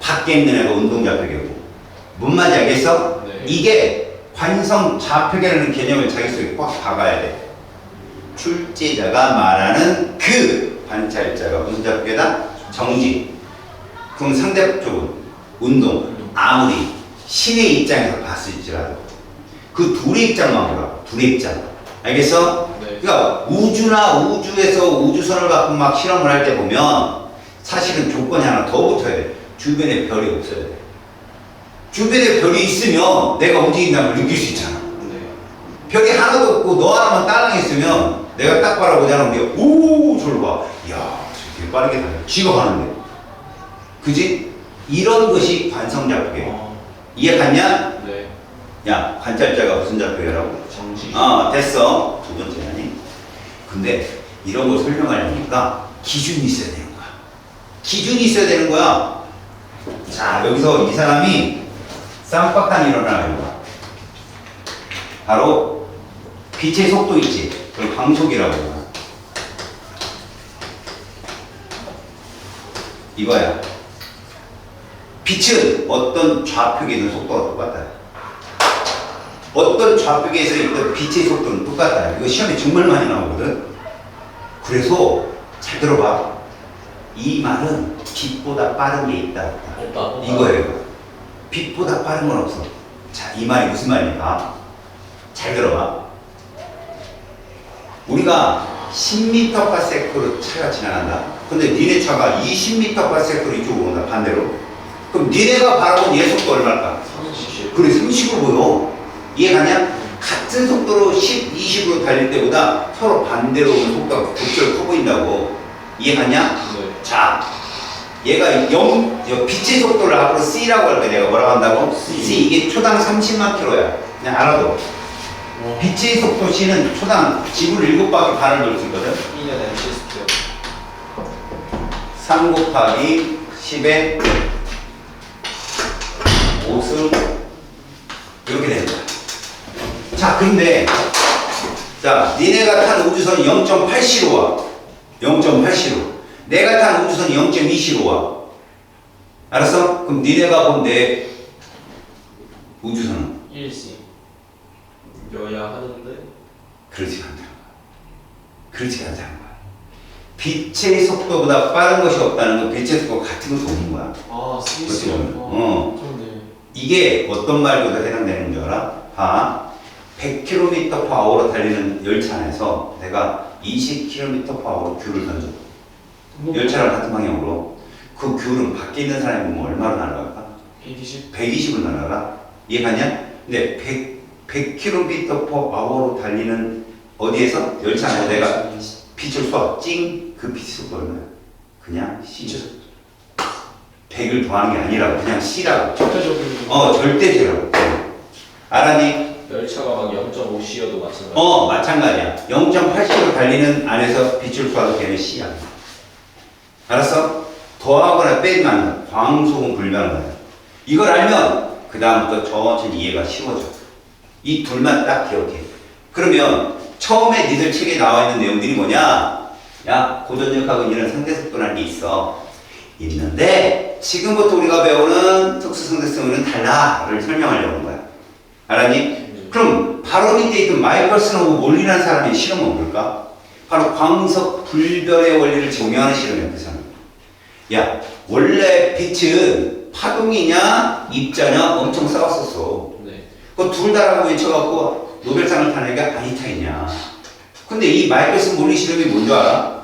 밖에 있는 애가 운동좌표계고. 뭔 말인지 알겠어? 네. 이게 관성좌표계라는 개념을 자기 속에 꽉 박아야 돼. 출제자가 말하는 그 관찰자가 무슨 좌표계다? 정지. 그럼 상대적으로 운동. 아무리 신의 입장에서 봤을지라도 그 둘의 입장만 보라. 둘의 입장. 알겠어? 네. 그러니까 우주나 우주에서 우주선을 갖고 막 실험을 할 때 보면 사실은 조건이 하나 더 붙어야 돼. 주변에 별이 없어야 돼. 주변에 별이 있으면 내가 움직인다는 걸 느낄 수 있잖아. 네. 별이 하나도 없고 너 하나만 딸랑 있으면 내가 딱 바라보잖아. 근데 오 저를 봐. 이야 되게 빠르게 달려. 쥐가 가는데. 그지? 이런 것이 관성좌표계. 이해 갔냐? 네. 야 관찰자가 무슨 좌표계라고? 정지. 됐어. 두 번째 아니? 근데 이런 걸 설명하려니까 기준이 있어야 되는 거야. 기준이 있어야 되는 거야. 자, 여기서 이 사람이 쌍박한 일어나는 거야. 바로 빛의 속도 있지. 그걸 광속이라고 해요. 이거야. 빛은 어떤 좌표계에 있는 속도가 똑같다. 어떤 좌표계에서 있던 빛의 속도는 똑같다. 이거 시험에 정말 많이 나오거든. 그래서 잘 들어봐. 이 말은 빛보다 빠른 게 있다. 없다. 이거예요. 빛보다 빠른 건 없어. 자, 이 말이 무슨 말입니까? 잘 들어봐. 우리가 10m/s로 차가 지나간다. 근데 니네 차가 20m/s로 이쪽으로 온다. 반대로. 그럼 니네가 바라본 얘 속도 얼마일까? 30. 그래 30으로 보여. 이해가냐? 같은 속도로 10, 20으로 달릴 때보다 서로 반대로 오는 속도가 곱절 커 보인다고. 이해가냐? 네. 자, 얘가 빛의 속도를 앞으로 C라고 할 때 내가 뭐라고 한다고? C. 이게 초당 30만 킬로야. 그냥 알아둬. 빛의 속도 C는 초당 지구를 7바퀴 반을 돌 수 있거든. 2년 MC 스퀘어. 3 곱하기 10의 5승 이렇게 되는 거야. 자, 근데 자, 니네가 탄 우주선이 0.8C로 와. 0.8C로. 내가 탄 우주선이 0.2C로 와. 알았어? 그럼 니네가 본 내 우주선은 1C. 여야 하는데 그렇지 않다는 거야. 그렇지 않다는 거야. 빛의 속도보다 빠른 것이 없다는 건 빛의 속도가 같은 것도 없는 거야. 아, 그렇지 CC. 보면. 좋네. 이게 어떤 말보다 해당되는 줄 알아? 봐. 100km/h로 달리는 열차 안에서 내가 20km/h로 귤을 던져. 열차랑 같은 방향으로. 그 귤은 밖에 있는 사람이 보면 얼마로 날아갈까? 120. 120을 날아가? 이해가냐? 근데 100km/h로 달리는 어디에서? 열차 안에서 내가 빛을 쏴. 찡! 그 빛의 속도 얼마야? 그냥 C. 100을 더하는 게 아니라고. 그냥 C라고. 절대적으로. 절대제라고. 알았니? 열차가 막 0.5C여도 마찬가지. 마찬가지야. 0.8km 달리는 안에서 빛을 쏴도 걔는 C야. 알았어? 더하거나 빼면 안 돼. 광속은 불가능하다. 이걸 알면 그 다음부터 천천히 이해가 쉬워져. 이 둘만 딱 기억해. 그러면 처음에 니들 책에 나와 있는 내용들이 뭐냐? 야, 고전력학은 이런 상대속도라는 게 있어. 있는데 지금부터 우리가 배우는 특수상대성은 달라를 설명하려고 하는 거야. 알았니? 그럼 바로 밑에 있던 마이클슨하고 몰리라는 사람의 실험은 뭘까? 바로 광석 불변의 원리를 증명하는 실험이야. 그 사람. 야, 원래 빛은 파동이냐 입자냐 엄청 싸웠었어. 네. 그 둘 다라고 외쳐갖고 노벨상을 탄 애가 아인슈타인이야. 근데 이 마이클슨 몰리 실험이 뭔 줄 알아?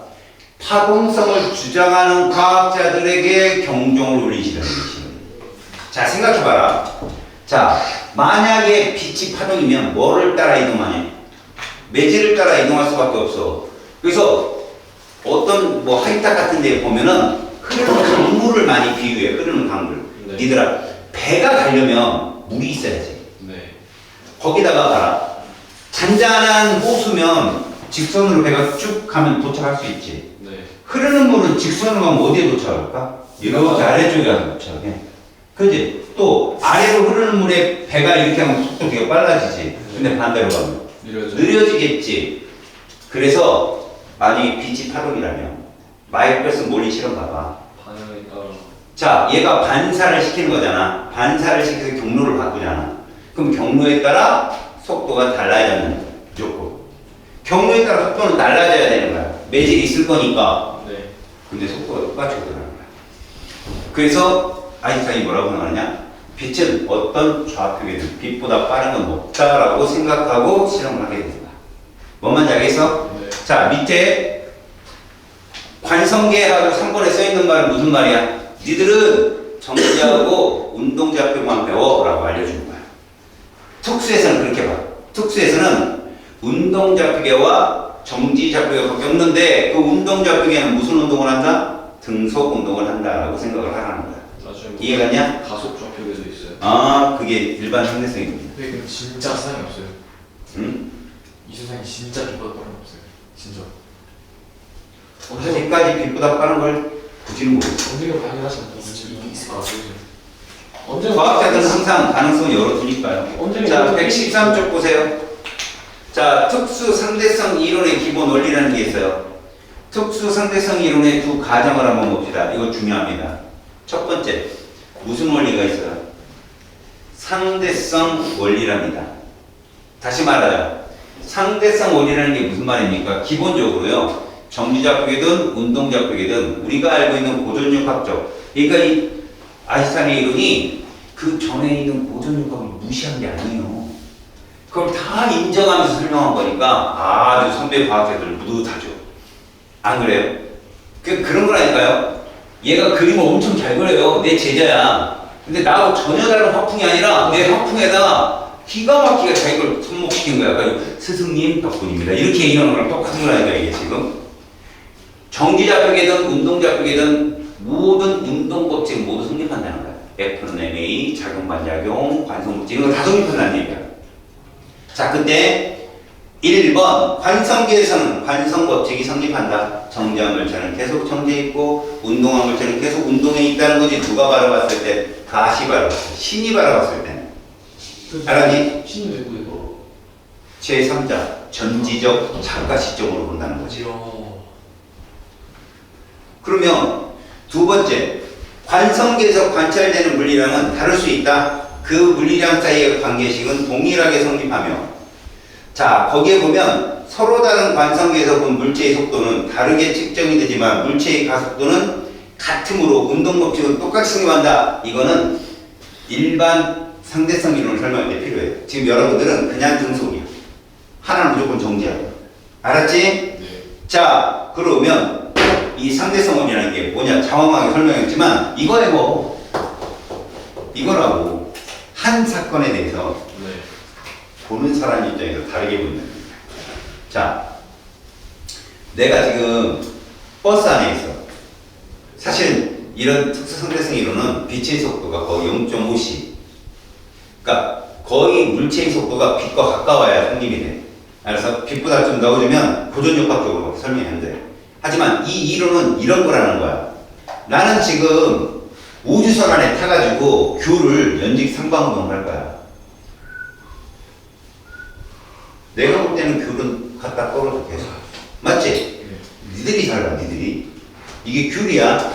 파동성을 주장하는 과학자들에게 경종을 울린 실험이야. 자, 생각해봐라. 자, 만약에 빛이 파동이면 뭐를 따라 이동하냐? 매질을 따라 이동할 수밖에 없어. 그래서 어떤 뭐 하이탑 같은 데 보면은 흐르는 강물을 많이 비유해. 흐르는 강물. 네. 니들아, 배가 가려면 물이 있어야지. 네. 거기다가 봐라. 잔잔한 호수면 직선으로 배가 쭉 가면 도착할 수 있지. 네. 흐르는 물은 직선으로 가면 어디에 도착할까? 이렇게 아래쪽에 가서 도착해. 그지? 또 아래로 흐르는 물에 배가 이렇게 하면 속도 되게 빨라지지. 근데 반대로 가면 느려지겠지. 그래서 만약에 빛이 파동이라면 마이클슨 몰리 실험 봐봐. 반응에 따라. 자, 얘가 반사를 시키는 거잖아. 반사를 시켜서 경로를 바꾸잖아. 그럼 경로에 따라 속도가 달라지는 거야. 무조건. 경로에 따라 속도는 달라져야 되는 거야. 매질이 있을 거니까. 네. 근데 속도가 똑같이 오더라는 거야. 그래서 아인슈타인이 뭐라고 말하냐? 빛은 어떤 좌표계든 빛보다 빠른 건 없다라고 생각하고 실험을 하게 된다. 뭔 말인지 알겠어? 네. 자, 밑에 관성계하고 3번에 써있는 말은 무슨 말이야? 니들은 정지하고 운동좌표만 배워라고 알려주는 거야. 특수에서는 그렇게 봐. 특수에서는 운동좌표계와 정지좌표계가 없는데 그 운동좌표계는 무슨 운동을 한다? 등속 운동을 한다라고 생각을 하라는 거야. 나중에 이해갔냐? 가속 좌표계도 있어요. 아, 그게 일반 상대성입니다. 근데 이건 진짜 세상에 없어요. 응? 이 세상에 진짜 빛보다 빠른 거 없어요. 진짜. 아직까지 빛보다 빠른 걸 보지는 모르겠어. 언젠가 발견하시면 이게 있을 것 같아요. 언젠가 과학자들은 항상 가능성을 열어두니까요. 언젠가 자, 113쪽 보세요. 자, 특수 상대성 이론의 기본 원리라는 게 있어요. 특수 상대성 이론의 두 가정을 한번 봅시다. 이거 중요합니다. 첫 번째, 무슨 원리가 있어요? 상대성 원리랍니다. 다시 말하자. 상대성 원리라는 게 무슨 말입니까? 기본적으로요. 정지좌표계든 운동좌표계든 우리가 알고 있는 고전육학적, 그러니까 이 아인슈타인의 이론이 그 전에 있는 고전육학을 무시한 게 아니에요. 그걸 다 인정하면서 설명한 거니까 아주 선배 과학자들 뿌듯하죠. 안 그래요? 그런 거라니까요. 얘가 그림을 엄청 잘 그려요. 내 제자야. 근데 나하고 전혀 다른 화풍이 아니라 내 화풍에다가 기가 막히게 자기 걸 접목시킨 거야. 그러니까 스승님 덕분입니다. 이렇게 얘기하는 거랑 똑같은 거라니까 이게 지금. 정지좌표계든 운동좌표계든 모든 운동법칙 모두 성립한다는 거야. F는 MA, 작용반작용, 관성법칙 이런 거 다 성립한다는 얘기야. 자, 근데 1번 관성계에서는 관성법칙이 성립한다. 정지한 물체는 계속 정지해 있고 운동한 물체는 계속 운동해 있다는 거지. 누가 바라봤을 때? 가시 바라봤을 때, 신이 바라봤을 때. 알았니? 신이 왜 그거? 제3자 전지적 작가 시점으로 본다는 거지. 그러면 두 번째, 관성계에서 관찰되는 물리량은 다를 수 있다. 그 물리량 사이의 관계식은 동일하게 성립하며, 자, 거기에 보면 서로 다른 관성계에서 본 물체의 속도는 다르게 측정이 되지만 물체의 가속도는 같으므로 운동법칙은 똑같이 성립한다. 이거는 일반 상대성 이론을 설명할 때 필요해요. 지금 여러분들은 그냥 등속이야. 하나는 무조건 정지야. 알았지? 네. 자, 그러면 이 상대성 원리라는 게 뭐냐 장황하게 설명했지만 이거예요. 이거라고. 한 사건에 대해서 네. 보는 사람 입장에서 다르게 본다는 거예요. 자, 내가 지금 버스 안에 있어. 사실 이런 특수 상대성 이론은 빛의 속도가 거의 0.5c. 그러니까 거의 물체의 속도가 빛과 가까워야 성립이 돼. 그래서 빛보다 좀 넣어주면 고전육학적으로 설명이 안 돼. 하지만 이 이론은 이런 거라는 거야. 나는 지금 우주선 안에 타가지고 귤을 연직 상방운동을 할 거야. 내가 볼 때는 귤은 갖다 떨어져 계속. 맞지? 니들이 살아, 니들이. 이게 귤이야.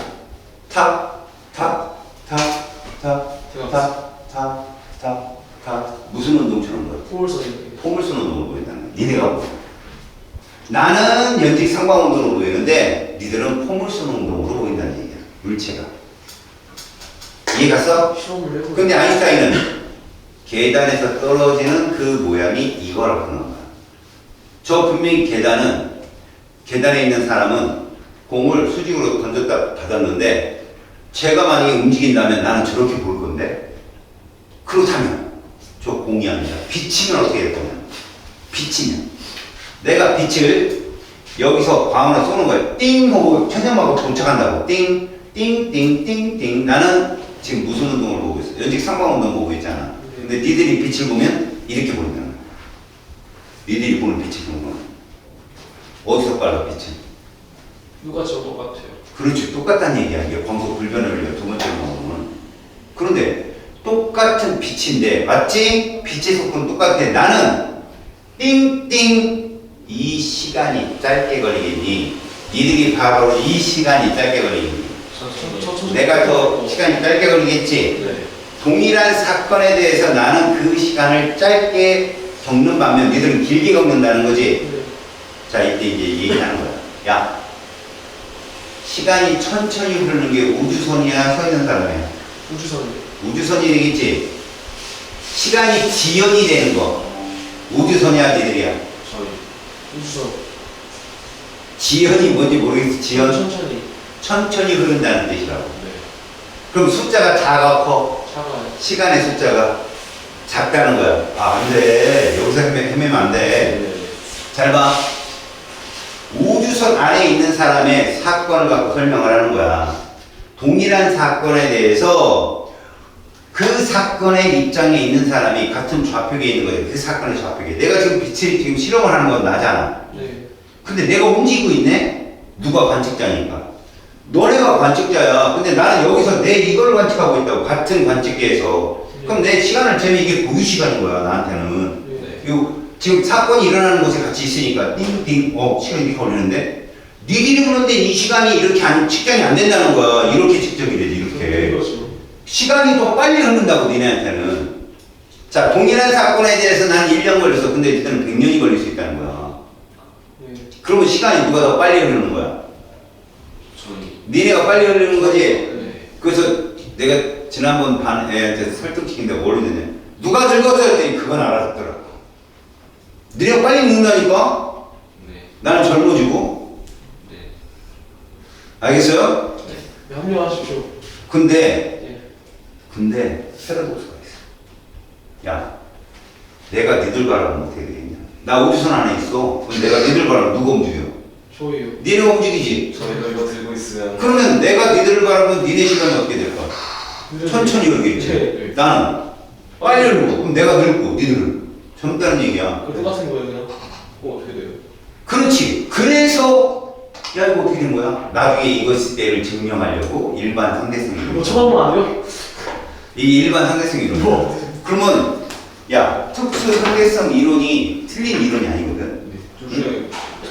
탑, 탑, 탑, 탑, 탑, 탑, 탑, 탑. 무슨 운동처럼 거야? 포물선 운동을 보인다는 거야. 니네가 보여. 나는 연직 상방 운동으로 보이는데 니들은 포물선 운동으로 보인다는 얘기야. 물체가. 이해 갔어? 근데 아인슈타인은 계단에서 떨어지는 그 모양이 이거라고 하는 거야. 저 분명히 계단에 있는 사람은 공을 수직으로 던졌다 받았는데 제가 만약에 움직인다면 나는 저렇게 볼 건데 그렇다면 저 공이 아니라 비치면 어떻게 될 거냐. 비치면 내가 빛을 여기서 광으로 쏘는 거야. 띵 하고 천장마구 도착한다고. 띵, 띵, 띵, 띵, 띵. 나는 지금 무슨 운동을 보고 있어? 연직 상방 운동 보고 있잖아. 근데 니들이 빛을 보면 이렇게 보인다는 거야. 니들이 보는 빛을 보는 거야. 어디서 빨라 빛은? 누가 저 똑같아요. 그렇지, 똑같다는 얘기야. 이게 광속 불변의 원리가 두 번째로 나오는. 그런데 똑같은 빛인데, 맞지? 빛의 속도는 똑같아. 나는 띵띵 이 시간이 짧게 걸리겠니? 니들이 바로 이 시간이 짧게 걸리겠니? 내가 더 시간이 짧게 걸리겠지? 네. 동일한 사건에 대해서 나는 그 시간을 짧게 겪는 반면 니들은 길게 겪는다는 거지? 네. 자, 이때 이제 얘기하는 거야. 야, 시간이 천천히 흐르는 게 우주선이야, 서 있는 사람이야? 우주선이. 우주선이 되겠지? 시간이 지연이 되는 거. 우주선이야, 니들이야? 저희. 우주선. 지연이 뭔지 모르겠어. 지연? 천천히. 천천히 흐른다는 뜻이라고. 네. 그럼 숫자가 작아, 커? 작아요. 시간의 숫자가 작다는 거야. 아, 안 돼. 여기서 헤매면 안 돼. 네. 잘 봐. 우주선 안에 있는 사람의 사건을 갖고 설명을 하는 거야. 동일한 사건에 대해서 그 사건의 입장에 있는 사람이 같은 좌표계에 있는 거야. 그 사건의 좌표계. 내가 지금 빛을 지금 실험을 하는 건 나잖아. 네. 근데 내가 움직이고 있네? 누가 관측자니까? 너네가 관측자야. 근데 나는 여기서 내 이걸 관측하고 있다고. 같은 관측계에서. 그럼 내 시간을 재면 이게 고유 시간인 거야, 나한테는. 네. 요 지금 사건이 일어나는 곳에 같이 있으니까 띵띵 시간이 이렇게 걸리는데 니들이 보는데 이 시간이 이렇게 측정이 안 된다는 거야. 이렇게 측정이 되지, 이렇게. 그렇죠. 시간이 더 빨리 흐른다고, 니네한테는. 자, 동일한 사건에 대해서 난 1년 걸렸어. 근데 니들은 100년이 걸릴 수 있다는 거야. 네. 그러면 시간이 누가 더 빨리 흐르는 거야? 저희. 니네가 빨리 흐르는 거지? 네. 그래서 내가 지난번 반 애한테 설득시킨데 뭘 했느냐? 누가 늙었어? 했더니 그건 알아듣더라고. 니네가 빨리 늙는다니까? 네. 나는 젊어지고. 네. 알겠어요? 네. 합류하십시오. 근데 예. 패러독스가 있어. 야, 내가 니들 바라보면 어떻게 되겠냐? 나 우주선 안에 있어. 그럼 내가 니들 바라보면 누가 움직여? 저희요. 니네가 움직이지? 저희가 이거 들고 있으면. 그러면 내가 니들을 바라보면 니네 시간이 어떻게 될까? 천천히 흐르겠지? 네. 나는 빨리 흐르고, 그럼 내가 늙고, 니들은 젊다는 얘기야. 그 똑같은 거예요, 그냥. 어떻게 돼요? 그렇지. 그래서 야, 이거 어떻게 된 거야? 나중에 이것의 때를 증명하려고 일반 상대성 이론. 뭐 처음 안 해요? 이 일반 상대성 이론. 그러면 야, 특수 상대성 이론이 틀린 이론이 아니거든. 조심해.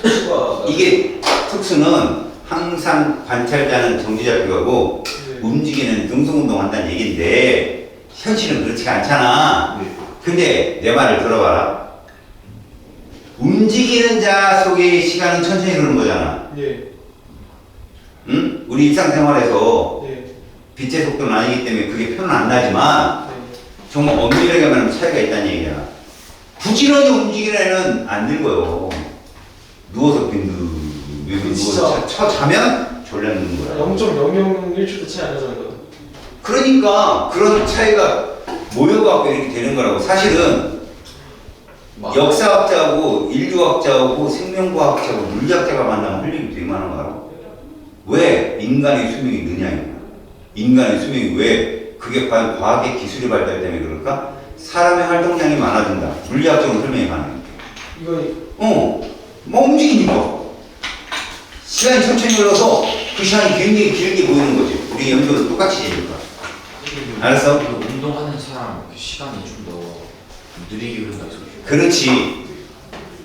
수가. 이게 특수는 항상 관찰자는 정지좌표가고 네. 움직이는 등속운동 한다는 얘기인데 현실은 그렇지가 않잖아. 네. 근데 내 말을 들어봐라. 움직이는 자 속의 시간은 천천히 흐르는 거잖아. 예. 응? 우리 일상생활에서 예. 빛의 속도는 아니기 때문에 그게 표는 안 나지만 네. 정말 엄밀하게 말하면 차이가 있다는 얘기야. 부지런히 움직이는 애는 안 늙어요. 누워서 누워서 진짜. 자면 졸려는 거야. 0.001초도 차이 안 나잖아요. 그러니까 그런 차이가 모여갖고 이렇게 되는 거라고. 사실은 역사학자하고 인류학자하고 생명과학자하고 물리학자가 만나면 할 얘기 되게 많은 거 알아? 왜 인간의 수명이 느냐냐. 인간의 수명이 왜 그게 과연 과학의 기술의 발달 때문에 그럴까? 사람의 활동량이 많아진다. 물리학적으로 설명이 가능해. 이거 뭐 움직이니까. 시간이 천천히 흘러서 그 시간이 굉장히 길게 보이는 거지. 우리 연도도 똑같이 되니까. 알았어? 그 운동하는 사람 그 시간이 좀 더 느리게 흐른다 소리. 그렇지.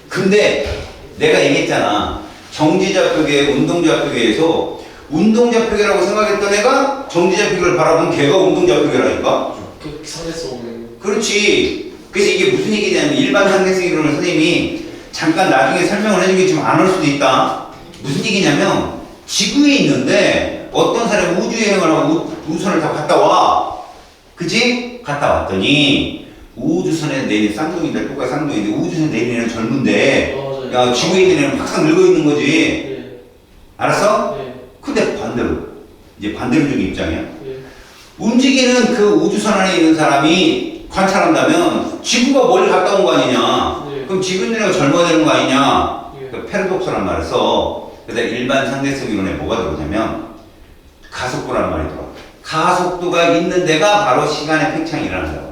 근데 내가 얘기했잖아. 정지좌표계, 운동좌표계에서 운동좌표계라고 생각했던 애가 정지좌표계를 바라본 걔가 운동좌표계라니까? 그 상대성. 그렇지. 그래서 이게 무슨 얘기냐면 일반 상대성 이론을 선생님이 잠깐 나중에 설명을 해주겠지만 안 할 수도 있다. 무슨 얘기냐면 지구에 있는데 어떤 사람이 우주여행을 하고 우주선을 다 갔다 와. 그치? 갔다 왔더니 우주선에 내린 쌍둥이들 똑같이 쌍둥이인데 우주선에 내린 애는 젊은데 맞아요. 야 지구에 있는 애는 확 늙어 있는 거지. 예. 알았어? 예. 근데 반대로 이제 반대로적인 입장이야. 예. 움직이는 그 우주선 안에 있는 사람이 관찰한다면 지구가 멀리 갔다 온 거 아니냐. 예. 그럼 지구 내가 젊어야 되는 거 아니냐. 예. 그 패러독스란 말을 써. 그래서 일반 상대성 이론에 뭐가 들어오냐면 가속도란 말이 들어와. 가속도가 있는 데가 바로 시간의 팽창이 일어난다고.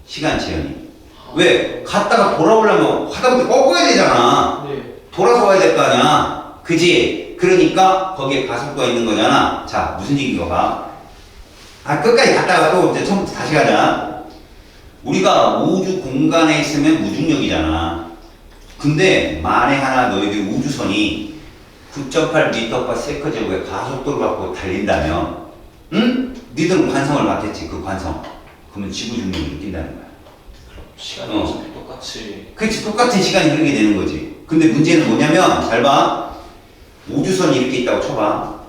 시간 지연이. 왜? 갔다가 돌아오려면 하다못해 꺾어야 되잖아. 예. 돌아서 와야 될 거 아니야. 그지? 그러니까 거기에 가속도가 있는 거잖아. 자, 무슨 얘기인 거 봐. 끝까지 갔다가 또 이제 처음부터 다시 가자. 우리가 우주 공간에 있으면 무중력이잖아. 근데 만에 하나 너희들 우주선이 9.8m/s/의 가속도를 갖고 달린다면, 응? 니들은 관성을 맡겠지, 그 관성. 그러면 지구 중력을 느낀다는 거야. 시간이 어. 어차피 똑같이. 그렇지, 똑같은 시간이 흐르게 되는 거지. 근데 문제는 뭐냐면, 잘 봐. 우주선이 이렇게 있다고 쳐봐.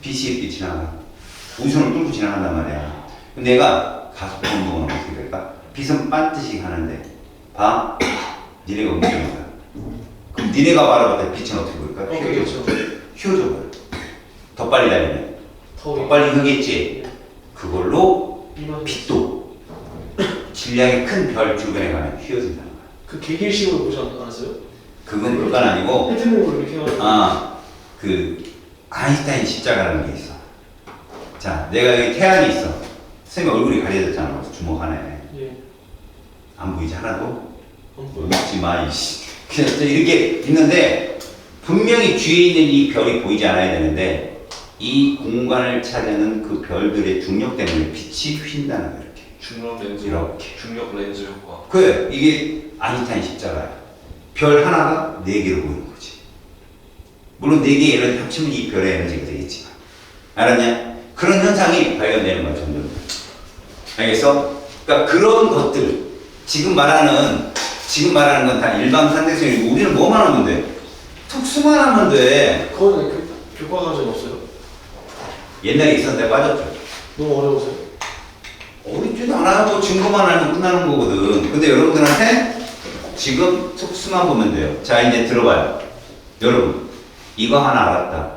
빛이 이렇게 지나가. 우주선을 뚫고 지나간단 말이야. 그럼 내가 가속도 운동은 어떻게 될까? 빛은 반드시 가는데, 봐. 니네가 움직이는 거야. 그럼 니네가 바라볼 때 빛은 어떻게 보일까? 그렇죠. 휘어져 버려. 더 빨리 달리면. 더 더 빨리 흐겠지. 그걸로 이만 빛도 질량이 큰 별 주변에 가면 휘어진다는 거야. 그 개길식으로 보지 않았어요? 그건 그건 아니고, 헤드목으로 이렇게 해가지고. 그 아인슈타인 십자가라는 게 있어. 자, 내가 여기 태양이 있어. 선생님 얼굴이 가려졌잖아. 주먹 하나에. 예. 안 보이지 하나도? 안 보여. 웃지 마, 이씨. 그냥 이렇게 있는데, 분명히 뒤에 있는 이 별이 보이지 않아야 되는데, 이 공간을 차지하는 그 별들의 중력 때문에 빛이 휜다는 거야, 이렇게. 중력 렌즈. 이렇게. 중력 렌즈 효과. 그래, 이게 아인슈타인 십자가야. 별 하나가 4개로 보이는 거지. 물론 4개의 에너지 합치면 이 별의 에너지가 되겠지만. 알았냐? 그런 현상이 발견되는 거야, 점점. 알겠어? 그러니까 그런 것들, 지금 말하는 건 다 일반 상대성이고, 우리는 뭐만 하면 돼? 특수만 하면 돼. 그거는 교과 과정 없어요? 옛날에 있었는데 빠졌죠. 너무 어려우세요? 어렵지도 않아요. 뭐 증거만 알면 끝나는 거거든. 근데 여러분들한테 지금 특수만 보면 돼요. 자, 이제 들어봐요. 여러분, 이거 하나 알았다.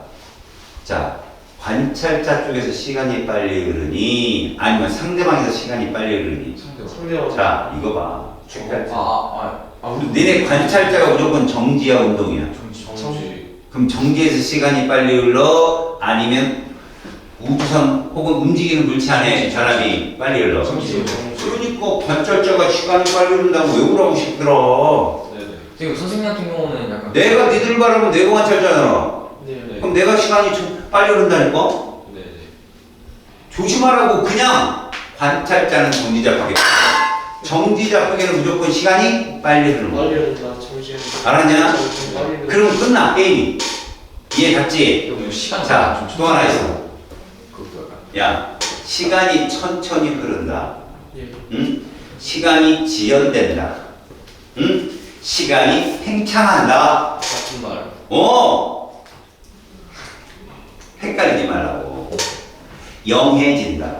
자, 관찰자 쪽에서 시간이 빨리 흐르니, 아니면 상대방에서 시간이 빨리 흐르니. 상대방. 자, 이거 봐. 너네 관찰자가 무조건 정지야, 운동이야. 정지. 그럼 정지에서 시간이 빨리 흘러? 아니면 우주선 혹은 움직이는 물체 안에 사람이 빨리 흘러? 정지. 그러니까 관찰자가 시간이 빨리 흐른다고 왜 그러고 싶더라. 네네. 지금 선생님 같은 경우는 약간 내가 니들 바라면 내가 관찰자잖아. 네. 그럼 내가 시간이 빨리 흐른다니까? 네네. 조심하라고. 그냥 관찰자는 정지자 파괴. 정지자 파괴는 무조건 시간이 빨리 흐르는 거야. 빨리 한다. 정지하는. 알았냐? 빨리. 그럼 끝나, 게임이. 이해 갔지? 이거 시간 자, 또 하나 있어. 그것도 약간 야, 시간이 천천히 흐른다. 예. 응? 시간이 지연된다. 응? 시간이 팽창한다. 같은 말. 헷갈리지 말라고. 영해진다.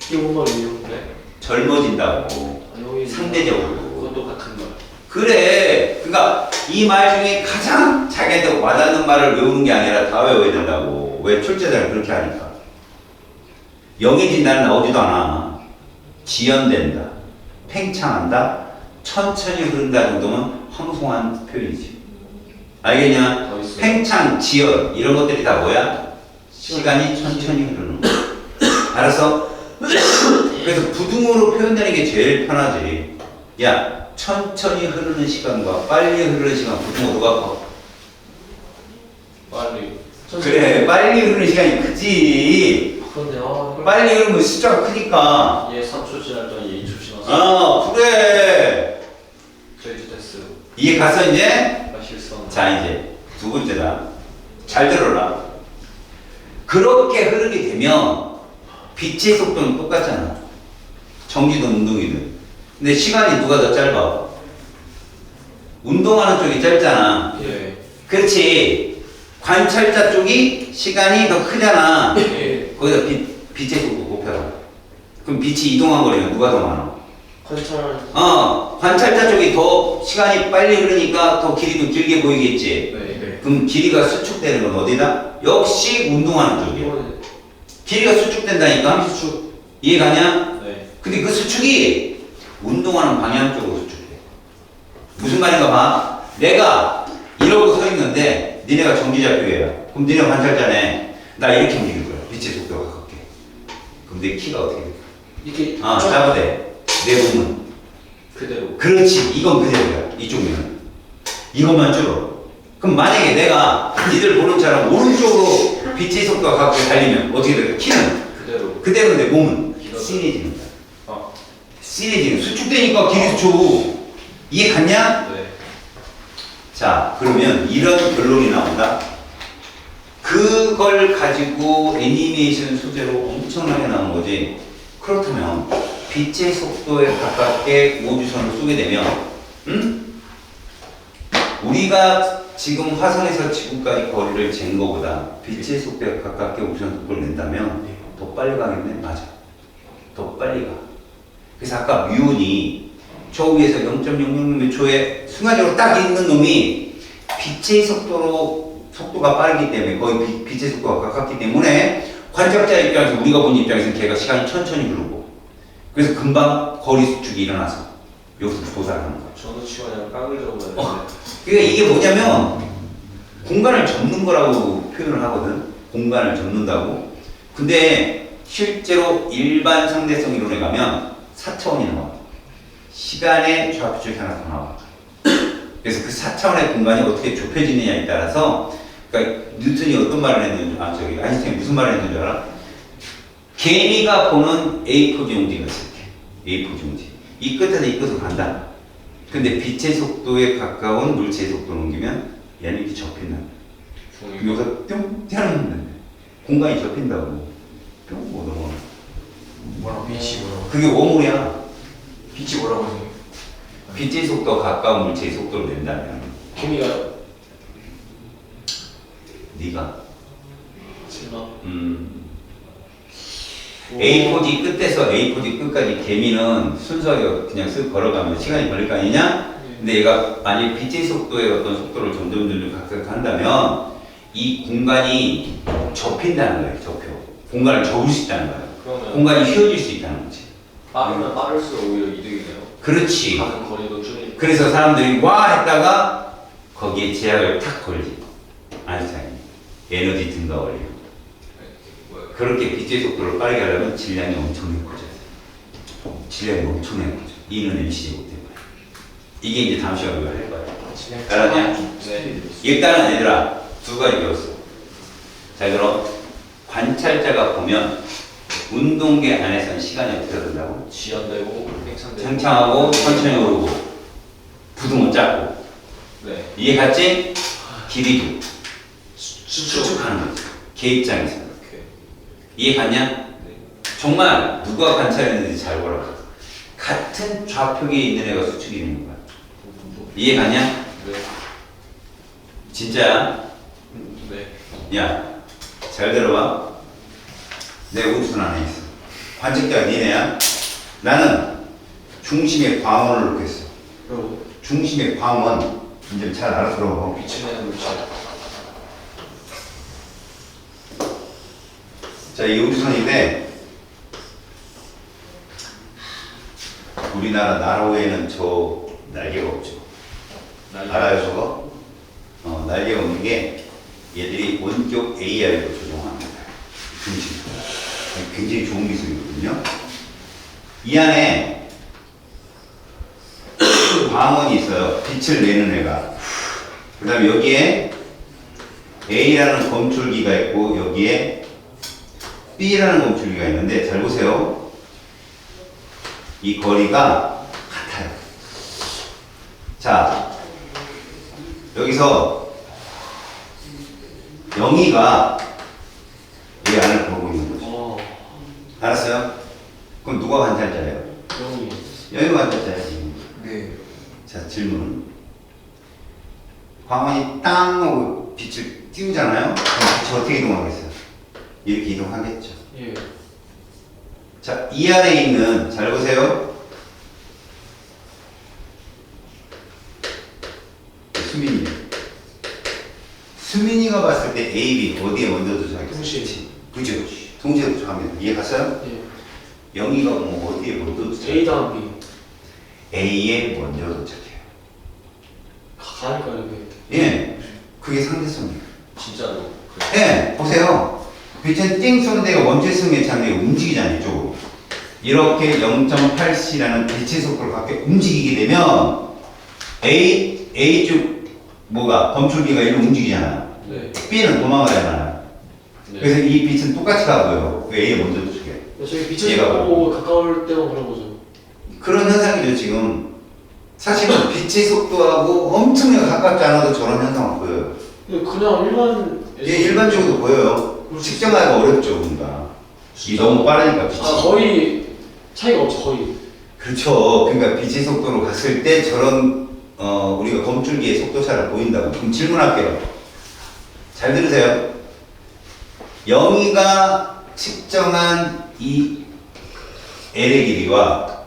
이게 뭔 말이에요? 네. 젊어진다고. 여기 상대적으로. 그것도 같은 말. 그래. 그러니까 이 말 중에 가장 자기한테 와닿는 말을 외우는 게 아니라 다 외워야 된다고. 왜 출제자가 그렇게 하니까. 영해진다는 나오지도 않아. 지연된다. 팽창한다. 천천히 흐른다 정도면 황송한 표현이지. 알겠냐? 더 있어요. 팽창, 지연 이런 것들이 다 뭐야? 시간이 천천히 흐르는 거야. 알았어? 그래서 부등호로 표현되는 게 제일 편하지. 야, 천천히 흐르는 시간과 빨리 흐르는 시간 부등호 누가 커? 빨리. 그래, 빨리 흐르는 시간이 크지. 그렇네요. 빨리 흐르면 숫자가 크니까. 얘 3초 지날 동안 얘 2초 지나서. 그래. 크레이지 됐어. 이해 갔어 이제? 나 실수한. 자, 이제 두 번째다. 잘 들어라. 그렇게 흐르게 되면 빛의 속도는 똑같잖아. 정지든 운동이든. 근데 시간이 누가 더 짧아? 운동하는 쪽이 짧잖아. 예. 그렇지. 관찰자 쪽이 시간이 더 크잖아. 예. 거기다 빛의 속도 곱해라. 그럼 빛이 이동한 거리는 누가 더 많아? 관찰. 관찰자 쪽이 더 시간이 빨리 흐르니까 더 길이도 길게 보이겠지. 네. 그럼 길이가 수축되는 건 어디다? 역시 운동하는 쪽이야. 이번에 길이가 수축된다니까? 수축. 이해가냐? 네. 근데 그 수축이 운동하는 방향 쪽으로 수축돼. 무슨 말인가 봐. 내가 이러고 서 있는데 니네가 정지자표야. 그럼 니네 관찰자네. 나 이렇게 움직일 거야. 빛의 속도가 가깝게. 그럼 내 키가 어떻게 될까? 이렇게 짧으대. 내 몸은. 그대로. 그렇지. 이건 그대로야. 이쪽 면은. 이것만 줄어. 그럼 만약에 내가 니들 보는처럼 오른쪽으로 빛의 속도가 가깝게 달리면 어떻게 될까? 키는 그대로. 그대로인데 몸은 길어져. 진해지는 거야. 아, 진해지는 수축되니까 길이 수축. 이해 갔냐? 네. 자, 그러면 이런 결론이 나온다. 그걸 가지고 애니메이션 소재로 엄청나게 나온 거지. 그렇다면 빛의 속도에 가깝게 우주선을 쏘게 되면, 우리가 지금 화성에서 지구까지 거리를 잰 거보다 빛의 속도에 가깝게 우주선 속도를 낸다면 더 빨리 가겠네? 맞아. 더 빨리 가. 그래서 아까 뮤온이 저 위에서 0.006몇 초에 순간적으로 딱 있는 놈이 빛의 속도가 빠르기 때문에 거의 빛의 속도가 가깝기 때문에 관측자 입장에서 우리가 본 입장에서는 걔가 시간이 천천히 흐르고 그래서 금방 거리 수축이 일어나서 여기서 도달하는 거야. 저는 치고는 깡을 적어야 그러니까 이게 뭐냐면 공간을 접는 거라고 표현을 하거든. 공간을 접는다고. 근데 실제로 일반 상대성 이론에 가면 4차원이 나와. 시간의 좌표축이 하나 더 나와. 그래서 그 4차원의 공간이 어떻게 좁혀지느냐에 따라서 그러니까 뉴턴이 어떤 말을 했는지 아인슈타인이 무슨 말을 했는지 알아? 개미가 보는 A4지 용지가 있을 때 A4지 용지 이 끝에서 이 끝으로 간다. 근데 빛의 속도에 가까운 물체의 속도를 옮기면 얘는 이렇게 접힌다. 여기서 뿅 튀어나오는데 공간이 접힌다고 뿅 뭐 넘어가. 뭐라고 빛이 뭐라고 그게 워물이야. 빛이 뭐라고 하니? 빛의 속도가 가까운 물체의 속도를 낸다면 개미가 네가 제가 A4지 끝에서 A4지 끝까지 개미는 순수하게 그냥 쓱 걸어가면 시간이 걸릴 거 아니냐? 근데 얘가 만약 빛의 속도의 어떤 속도를 점점 각각한다면 이 공간이 접힌다는 거예요. 접혀. 공간을 접을 수 있다는 거예요. 그러면 공간이 휘어질 수 있다는 거지. 빠르면 빠를수록 오히려 이득이네요. 그렇지. 가는 거리도 줄이고. 그래서 사람들이 와 했다가 거기에 제약을 탁 걸지. 아인슈타인이 에너지 증가 원리. 그렇게 빛의 속도를 빠르게 하려면 질량이 엄청나게 커져요. 질량이 엄청나게 커져. E는 mc 제곱 때문에. 이게 이제 다음 시간에 우리가 할 거야. 알았냐? 네. 일단은 얘들아 두 가지 배웠어. 자 그럼 관찰자가 보면 운동계 안에서는 시간이 어떻게 된다고? 지연되고 팽창되고. 창창하고 천천히 오르고 부등은 작고 네. 이해 갔지? 길이도 수축. 수축하는 거지. 걔 입장에서 이렇게. 이해 갔냐? 네. 정말 누가 관찰했는지 잘 보라고. 같은 좌표계에 있는 애가 수축이 있는 거야. 이해 갔냐? 네. 진짜야? 네. 야, 잘 들어봐. 내 우주선 안에 있어. 관측자가 니네야. 나는 중심에 광원을 놓겠어. 중심에 광원. 이제 잘 알아들어. 빛을 내는 물체. 자, 이 우주선인데 우리나라 나라호에는 저 날개가 없죠. 알아요 저거? 날개가 없는 게 얘들이 원격 AI로 조종합니다. 중심. 굉장히 좋은 기술이거든요. 이 안에 광원이 있어요. 빛을 내는 애가. 그 다음에 여기에 A라는 검출기가 있고 여기에 B라는 검출기가 있는데 잘 보세요. 이 거리가 같아요. 자, 여기서 영희가 이 안을 보고 있는 거죠. 알았어요? 그럼 누가 관찰자예요? 영이 영희가 관찰자예요 지금. 네. 자, 질문. 광원이 땅 하고 빛을 띄우잖아요? 그럼 빛이 어떻게 이동하겠어요? 이렇게 이동하겠죠. 예. 자, 이 안에 있는, 잘 보세요. 수민이. 수민이가 봤을 때 A, B 어디에 먼저 도착했어요? 동시에. 그죠? 동시에 도착합니다. 이해 갔어요? 예. 영희가 뭐 어디에 먼저 도착해요? A 다음 B A에 먼저 도착해요. 가니까 이렇게 예. 그게 상대성이에요. 진짜로. 예, 보세요. 빛은 띵 쏘는 데가 원죄성의 장면이 움직이잖아요, 이쪽으로. 이렇게 0.8c라는 빛의 속도를 갖게 움직이게 되면 A쪽 뭐가 검출기가 일로 움직이잖아요. 네. B는 도망가잖아요. 네. 그래서 이 빛은 똑같이 가고요. 그 A에 먼저 도착해. 저희 빛을 얘가 보고 가까울 때만 그런 거죠. 그런 현상이죠 지금. 사실은 빛의 속도하고 엄청나게 가깝지 않아도 저런 현상을 보여요. 근데 그냥 일반 이게 일반적으로 보여요. 측정하기가 어렵죠 뭔가. 이 너무 빠르니까 빛이. 거의 차이가 없죠 거의. 그렇죠. 그러니까 빛의 속도로 갔을 때 저런 우리가 검출기의 속도차를 보인다고. 그럼 질문할게요. 잘 들으세요. 영희가 측정한 이 L의 길이와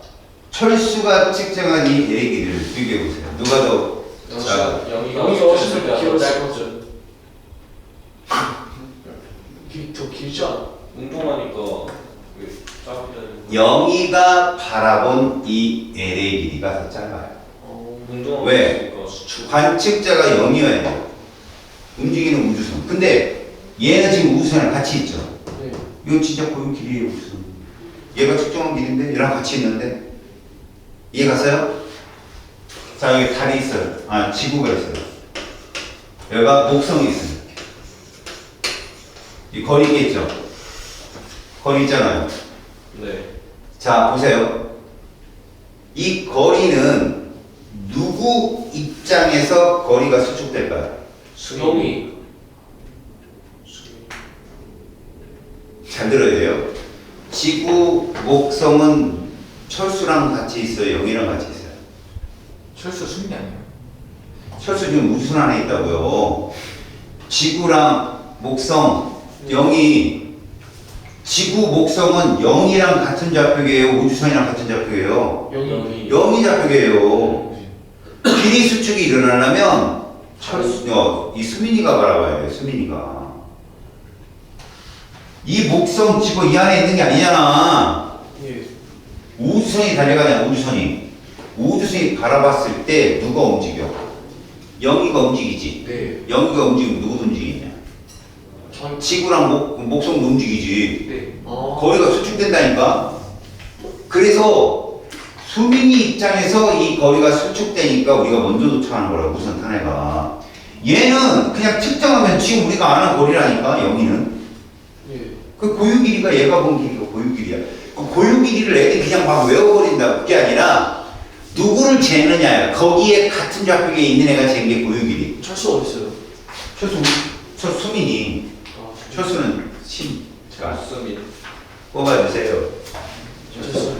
철수가 측정한 이 L의 길이를 비교해 보세요. 누가 더 작아? 영희가 영희가 훨씬 훨씬 더 더 길었을 짧았죠. 더 길지 않아? 운동하니까 짧게 영희가 바라본 이 L의 길이가 더 짧아요. 운동하니까 왜? 수축. 관측자가 0이어야 돼요. 움직이는 우주선. 근데 얘는 지금 우주선이랑 같이 있죠. 네. 이건 진짜 고유 길이의 우주선. 얘가 측정한 길인데 얘랑 같이 있는데 이해 갔어요? 자 여기 달이 있어요. 아 지구가 있어요. 여기가 목성이 있어요. 이 거리 있겠죠? 거리 있잖아요. 네. 자 보세요. 이 거리는 누구 입장에서 거리가 수축될까요? 영희. 잘 들어야 돼요. 지구, 목성은 철수랑 같이 있어요. 영이랑 같이 있어요. 철수 수민이 아니에요? 철수 지금 우주선 안에 있다고요. 지구랑 목성, 영이 지구, 목성은 영이랑 같은 좌표계예요. 우주선이랑 같은 좌표계예요. 영희. 영이 좌표계예요. 길이 수축이 일어나려면 철수, 이 수민이가 바라봐야 돼요. 수민이가. 이 목성 지구 이 안에 있는 게 아니잖아. 예. 우주선이 달려가냐 우주선이. 우주선이 바라봤을 때 누가 움직여? 영희가 움직이지. 네. 영희가 움직이면 누구도 움직이냐? 지구랑 목성도 움직이지. 네. 거리가 수축된다니까. 그래서 수민이 입장에서 이 거리가 수축되니까 우리가 먼저 도착하는 거라고 우선 탄해가. 얘는 그냥 측정하면 지금 우리가 아는 거리라니까 영희는. 예. 그 고유 길이가 얘가 본 길이가 고유 길이야. 그 고유 길이를 애들이 그냥 막 외워버린다 그게 아니라 누구를 재느냐. 거기에 같은 좌표계에 있는 애가 재는 게 고유 길이. 철수 어디 있어요? 수민이. 아, 철수는 신. 자, 수민. 뽑아주세요. 철수.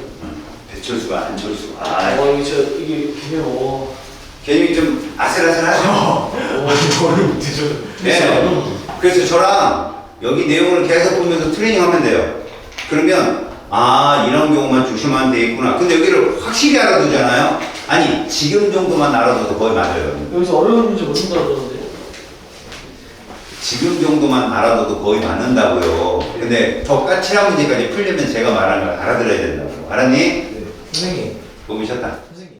배철수가 안철수. 아, 이게 진짜 이게 개념. 개념이 좀 아슬아슬하죠. 이거를 못해줘. 네. 그래서 저랑 여기 내용을 계속 보면서 트레이닝하면 돼요. 그러면 아 이런 경우만 조심하면 되겠구나. 근데 여기를 확실히 알아두잖아요. 아니 지금 정도만 알아둬도 거의 맞아요. 여기서 어려운 문제 못 쓴다고 그러는데. 지금 정도만 알아둬도 거의 맞는다고요. 근데 더 까칠한 문제까지 풀려면 제가 말한 걸 알아들어야 된다고. 알았니? 선생님 너무 쉬었다.